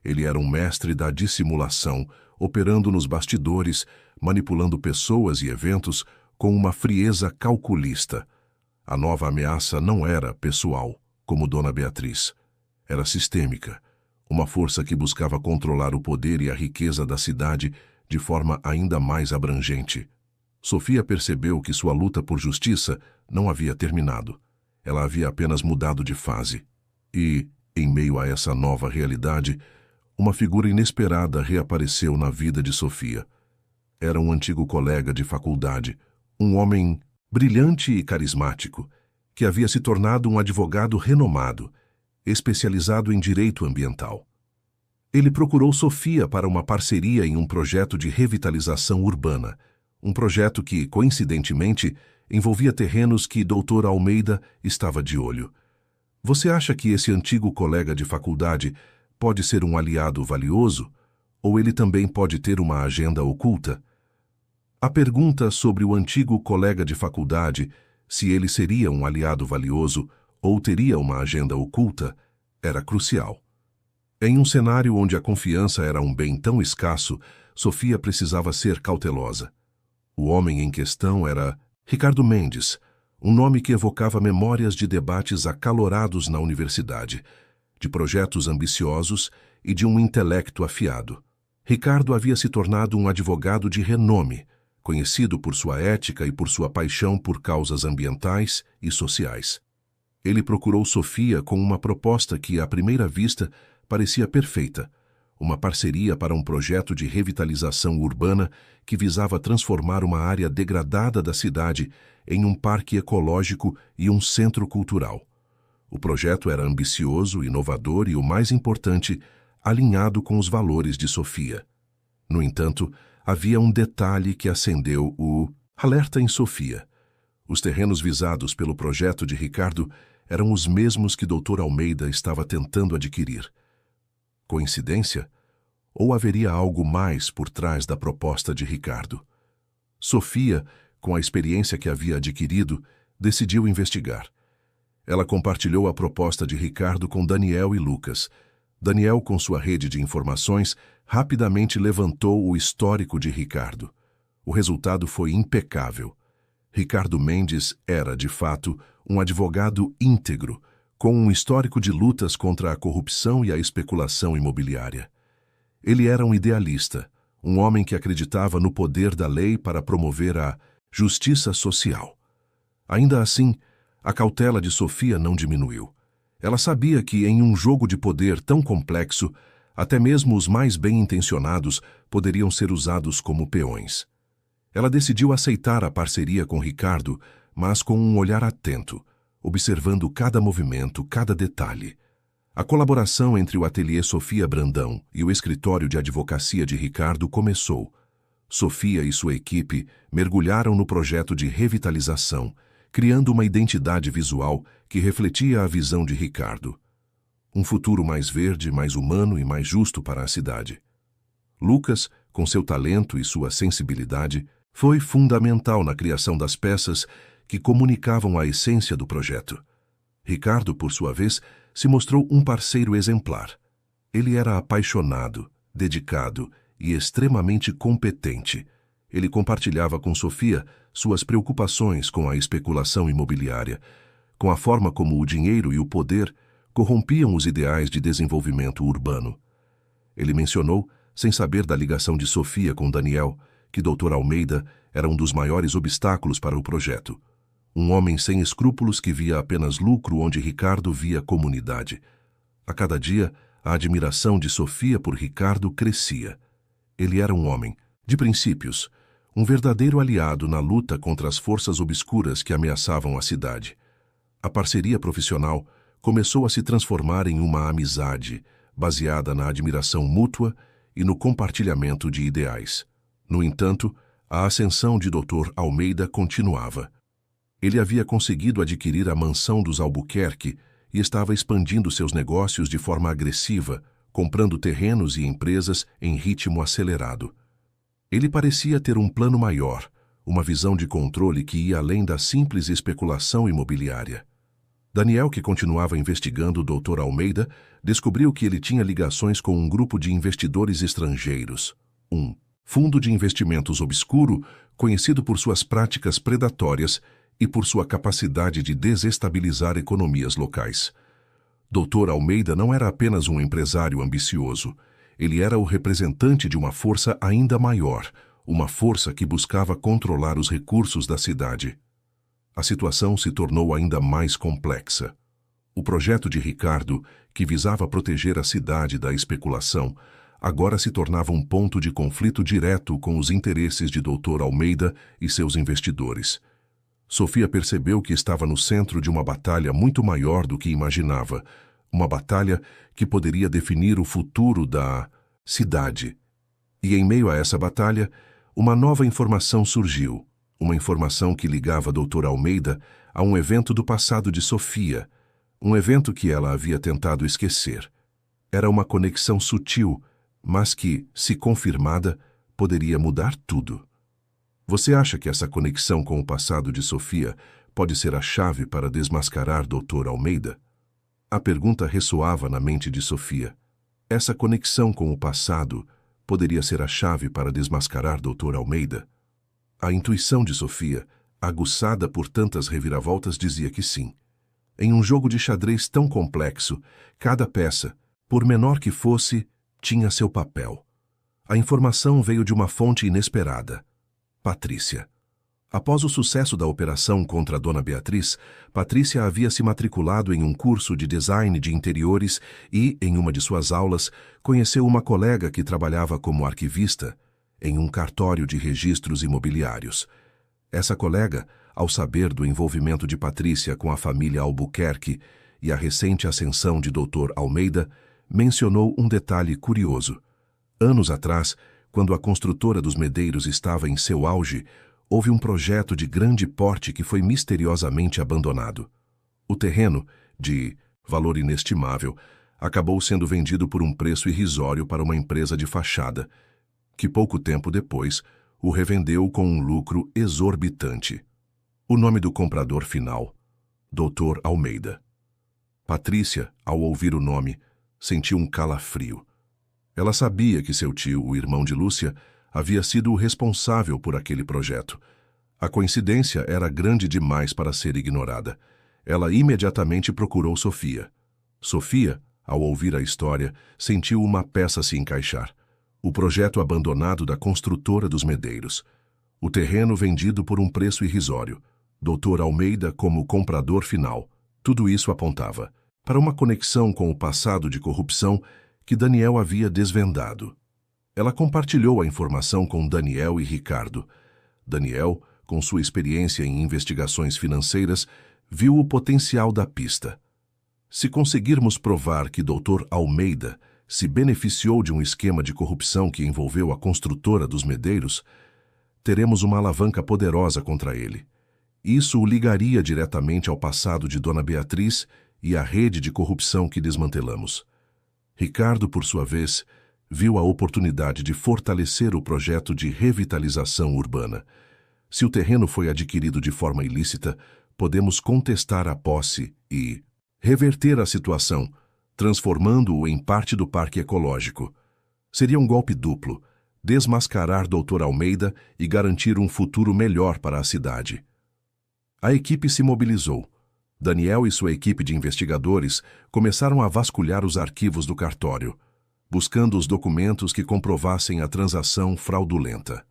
Ele era um mestre da dissimulação, operando nos bastidores, manipulando pessoas e eventos com uma frieza calculista. A nova ameaça não era pessoal, como Dona Beatriz. Era sistêmica, uma força que buscava controlar o poder e a riqueza da cidade de forma ainda mais abrangente. Sofia percebeu que sua luta por justiça não havia terminado. Ela havia apenas mudado de fase. E, em meio a essa nova realidade, uma figura inesperada reapareceu na vida de Sofia. Era um antigo colega de faculdade, um homem brilhante e carismático. que havia se tornado um advogado renomado, especializado em direito ambiental. Ele procurou Sofia para uma parceria em um projeto de revitalização urbana, um projeto que, coincidentemente, envolvia terrenos que Dr. Almeida estava de olho. Você acha que esse antigo colega de faculdade pode ser um aliado valioso? Ou ele também pode ter uma agenda oculta? A pergunta sobre o antigo colega de faculdade, se ele seria um aliado valioso ou teria uma agenda oculta, era crucial. Em um cenário onde a confiança era um bem tão escasso, Sofia precisava ser cautelosa. O homem em questão era Ricardo Mendes, um nome que evocava memórias de debates acalorados na universidade, de projetos ambiciosos e de um intelecto afiado. Ricardo havia se tornado um advogado de renome, conhecido por sua ética e por sua paixão por causas ambientais e sociais. Ele procurou Sofia com uma proposta que, à primeira vista, parecia perfeita, uma parceria para um projeto de revitalização urbana que visava transformar uma área degradada da cidade em um parque ecológico e um centro cultural. O projeto era ambicioso, inovador e, o mais importante, alinhado com os valores de Sofia. No entanto, havia um detalhe que acendeu o alerta em Sofia. Os terrenos visados pelo projeto de Ricardo eram os mesmos que Dr. Almeida estava tentando adquirir. Coincidência? Ou haveria algo mais por trás da proposta de Ricardo? Sofia, com a experiência que havia adquirido, decidiu investigar. Ela compartilhou a proposta de Ricardo com Daniel e Lucas. Daniel, com sua rede de informações, rapidamente levantou o histórico de Ricardo. O resultado foi impecável. Ricardo Mendes era, de fato, um advogado íntegro, com um histórico de lutas contra a corrupção e a especulação imobiliária. Ele era um idealista, um homem que acreditava no poder da lei para promover a justiça social. Ainda assim, a cautela de Sofia não diminuiu. Ela sabia que, em um jogo de poder tão complexo, até mesmo os mais bem-intencionados poderiam ser usados como peões. Ela decidiu aceitar a parceria com Ricardo, mas com um olhar atento, observando cada movimento, cada detalhe. A colaboração entre o ateliê Sofia Brandão e o escritório de advocacia de Ricardo começou. Sofia e sua equipe mergulharam no projeto de revitalização, criando uma identidade visual que refletia a visão de Ricardo. Um futuro mais verde, mais humano e mais justo para a cidade. Lucas, com seu talento e sua sensibilidade, foi fundamental na criação das peças que comunicavam a essência do projeto. Ricardo, por sua vez, se mostrou um parceiro exemplar. Ele era apaixonado, dedicado e extremamente competente. Ele compartilhava com Sofia suas preocupações com a especulação imobiliária, com a forma como o dinheiro e o poder corrompiam os ideais de desenvolvimento urbano. Ele mencionou, sem saber da ligação de Sofia com Daniel, que Dr. Almeida era um dos maiores obstáculos para o projeto. Um homem sem escrúpulos que via apenas lucro onde Ricardo via comunidade. A cada dia, a admiração de Sofia por Ricardo crescia. Ele era um homem de princípios, um verdadeiro aliado na luta contra as forças obscuras que ameaçavam a cidade. A parceria profissional começou a se transformar em uma amizade, baseada na admiração mútua e no compartilhamento de ideais. No entanto, a ascensão de Dr. Almeida continuava. Ele havia conseguido adquirir a mansão dos Albuquerque e estava expandindo seus negócios de forma agressiva, comprando terrenos e empresas em ritmo acelerado. Ele parecia ter um plano maior, uma visão de controle que ia além da simples especulação imobiliária. Daniel, que continuava investigando o Dr. Almeida, descobriu que ele tinha ligações com um grupo de investidores estrangeiros, um fundo de investimentos obscuro, conhecido por suas práticas predatórias e por sua capacidade de desestabilizar economias locais. Dr. Almeida não era apenas um empresário ambicioso. Ele era o representante de uma força ainda maior, uma força que buscava controlar os recursos da cidade. A situação se tornou ainda mais complexa. O projeto de Ricardo, que visava proteger a cidade da especulação, agora se tornava um ponto de conflito direto com os interesses de Dr. Almeida e seus investidores. Sofia percebeu que estava no centro de uma batalha muito maior do que imaginava, uma batalha que poderia definir o futuro da cidade. E em meio a essa batalha, uma nova informação surgiu, uma informação que ligava Dr. Almeida a um evento do passado de Sofia, um evento que ela havia tentado esquecer. Era uma conexão sutil, mas que, se confirmada, poderia mudar tudo. Você acha que essa conexão com o passado de Sofia pode ser a chave para desmascarar Dr. Almeida? A pergunta ressoava na mente de Sofia. Essa conexão com o passado poderia ser a chave para desmascarar Dr. Almeida? A intuição de Sofia, aguçada por tantas reviravoltas, dizia que sim. Em um jogo de xadrez tão complexo, cada peça, por menor que fosse, tinha seu papel. A informação veio de uma fonte inesperada. Patrícia. Após o sucesso da operação contra a Dona Beatriz, Patrícia havia se matriculado em um curso de design de interiores e, em uma de suas aulas, conheceu uma colega que trabalhava como arquivista em um cartório de registros imobiliários. Essa colega, ao saber do envolvimento de Patrícia com a família Albuquerque e a recente ascensão de Dr. Almeida, mencionou um detalhe curioso. Anos atrás, quando a construtora dos Medeiros estava em seu auge, houve um projeto de grande porte que foi misteriosamente abandonado. O terreno, de valor inestimável, acabou sendo vendido por um preço irrisório para uma empresa de fachada, que pouco tempo depois o revendeu com um lucro exorbitante. O nome do comprador final, Dr. Almeida. Patrícia, ao ouvir o nome, sentiu um calafrio. Ela sabia que seu tio, o irmão de Lúcia, havia sido o responsável por aquele projeto. A coincidência era grande demais para ser ignorada. Ela imediatamente procurou Sofia. Sofia, ao ouvir a história, sentiu uma peça se encaixar. O projeto abandonado da construtora dos Medeiros. O terreno vendido por um preço irrisório. Dr. Almeida como comprador final. Tudo isso apontava para uma conexão com o passado de corrupção que Daniel havia desvendado. Ela compartilhou a informação com Daniel e Ricardo. Daniel, com sua experiência em investigações financeiras, viu o potencial da pista. Se conseguirmos provar que Dr. Almeida se beneficiou de um esquema de corrupção que envolveu a construtora dos Medeiros, teremos uma alavanca poderosa contra ele. Isso o ligaria diretamente ao passado de Dona Beatriz e à rede de corrupção que desmantelamos. Ricardo, por sua vez, viu a oportunidade de fortalecer o projeto de revitalização urbana. Se o terreno foi adquirido de forma ilícita, podemos contestar a posse e reverter a situação, transformando-o em parte do parque ecológico. Seria um golpe duplo, desmascarar Dr. Almeida e garantir um futuro melhor para a cidade. A equipe se mobilizou. Daniel e sua equipe de investigadores começaram a vasculhar os arquivos do cartório, buscando os documentos que comprovassem a transação fraudulenta.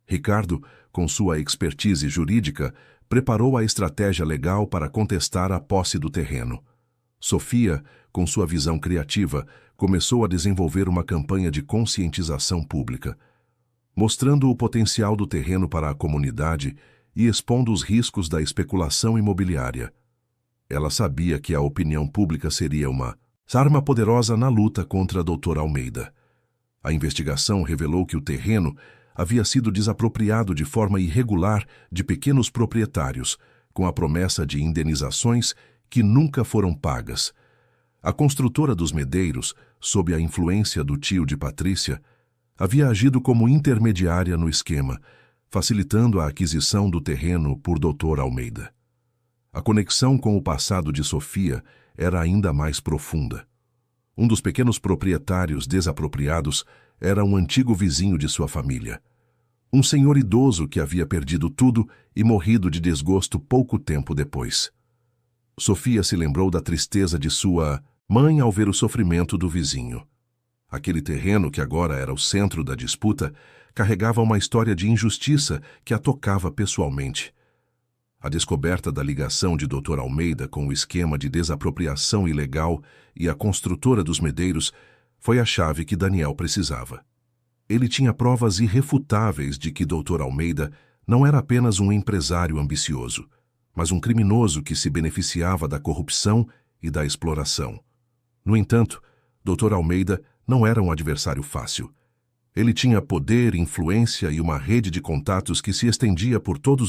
Ricardo, com sua expertise jurídica, preparou a estratégia legal para contestar a posse do terreno. Sofia, com sua visão criativa, começou a desenvolver uma campanha de conscientização pública, mostrando o potencial do terreno para a comunidade e expondo os riscos da especulação imobiliária. Ela sabia que a opinião pública seria uma arma poderosa na luta contra Dr. Almeida. A investigação revelou que o terreno havia sido desapropriado de forma irregular de pequenos proprietários, com a promessa de indenizações que nunca foram pagas. A construtora dos Medeiros, sob a influência do tio de Patrícia, havia agido como intermediária no esquema, facilitando a aquisição do terreno por Dr. Almeida. A conexão com o passado de Sofia era ainda mais profunda. Um dos pequenos proprietários desapropriados era um antigo vizinho de sua família. Um senhor idoso que havia perdido tudo e morrido de desgosto pouco tempo depois. Sofia se lembrou da tristeza de sua mãe ao ver o sofrimento do vizinho. Aquele terreno, que agora era o centro da disputa, carregava uma história de injustiça que a tocava pessoalmente. A descoberta da ligação de Dr. Almeida com o esquema de desapropriação ilegal e a construtora dos Medeiros foi a chave que Daniel precisava. Ele tinha provas irrefutáveis de que Dr. Almeida não era apenas um empresário ambicioso, mas um criminoso que se beneficiava da corrupção e da exploração. No entanto, Dr. Almeida não era um adversário fácil. Ele tinha poder, influência e uma rede de contatos que se estendia por todos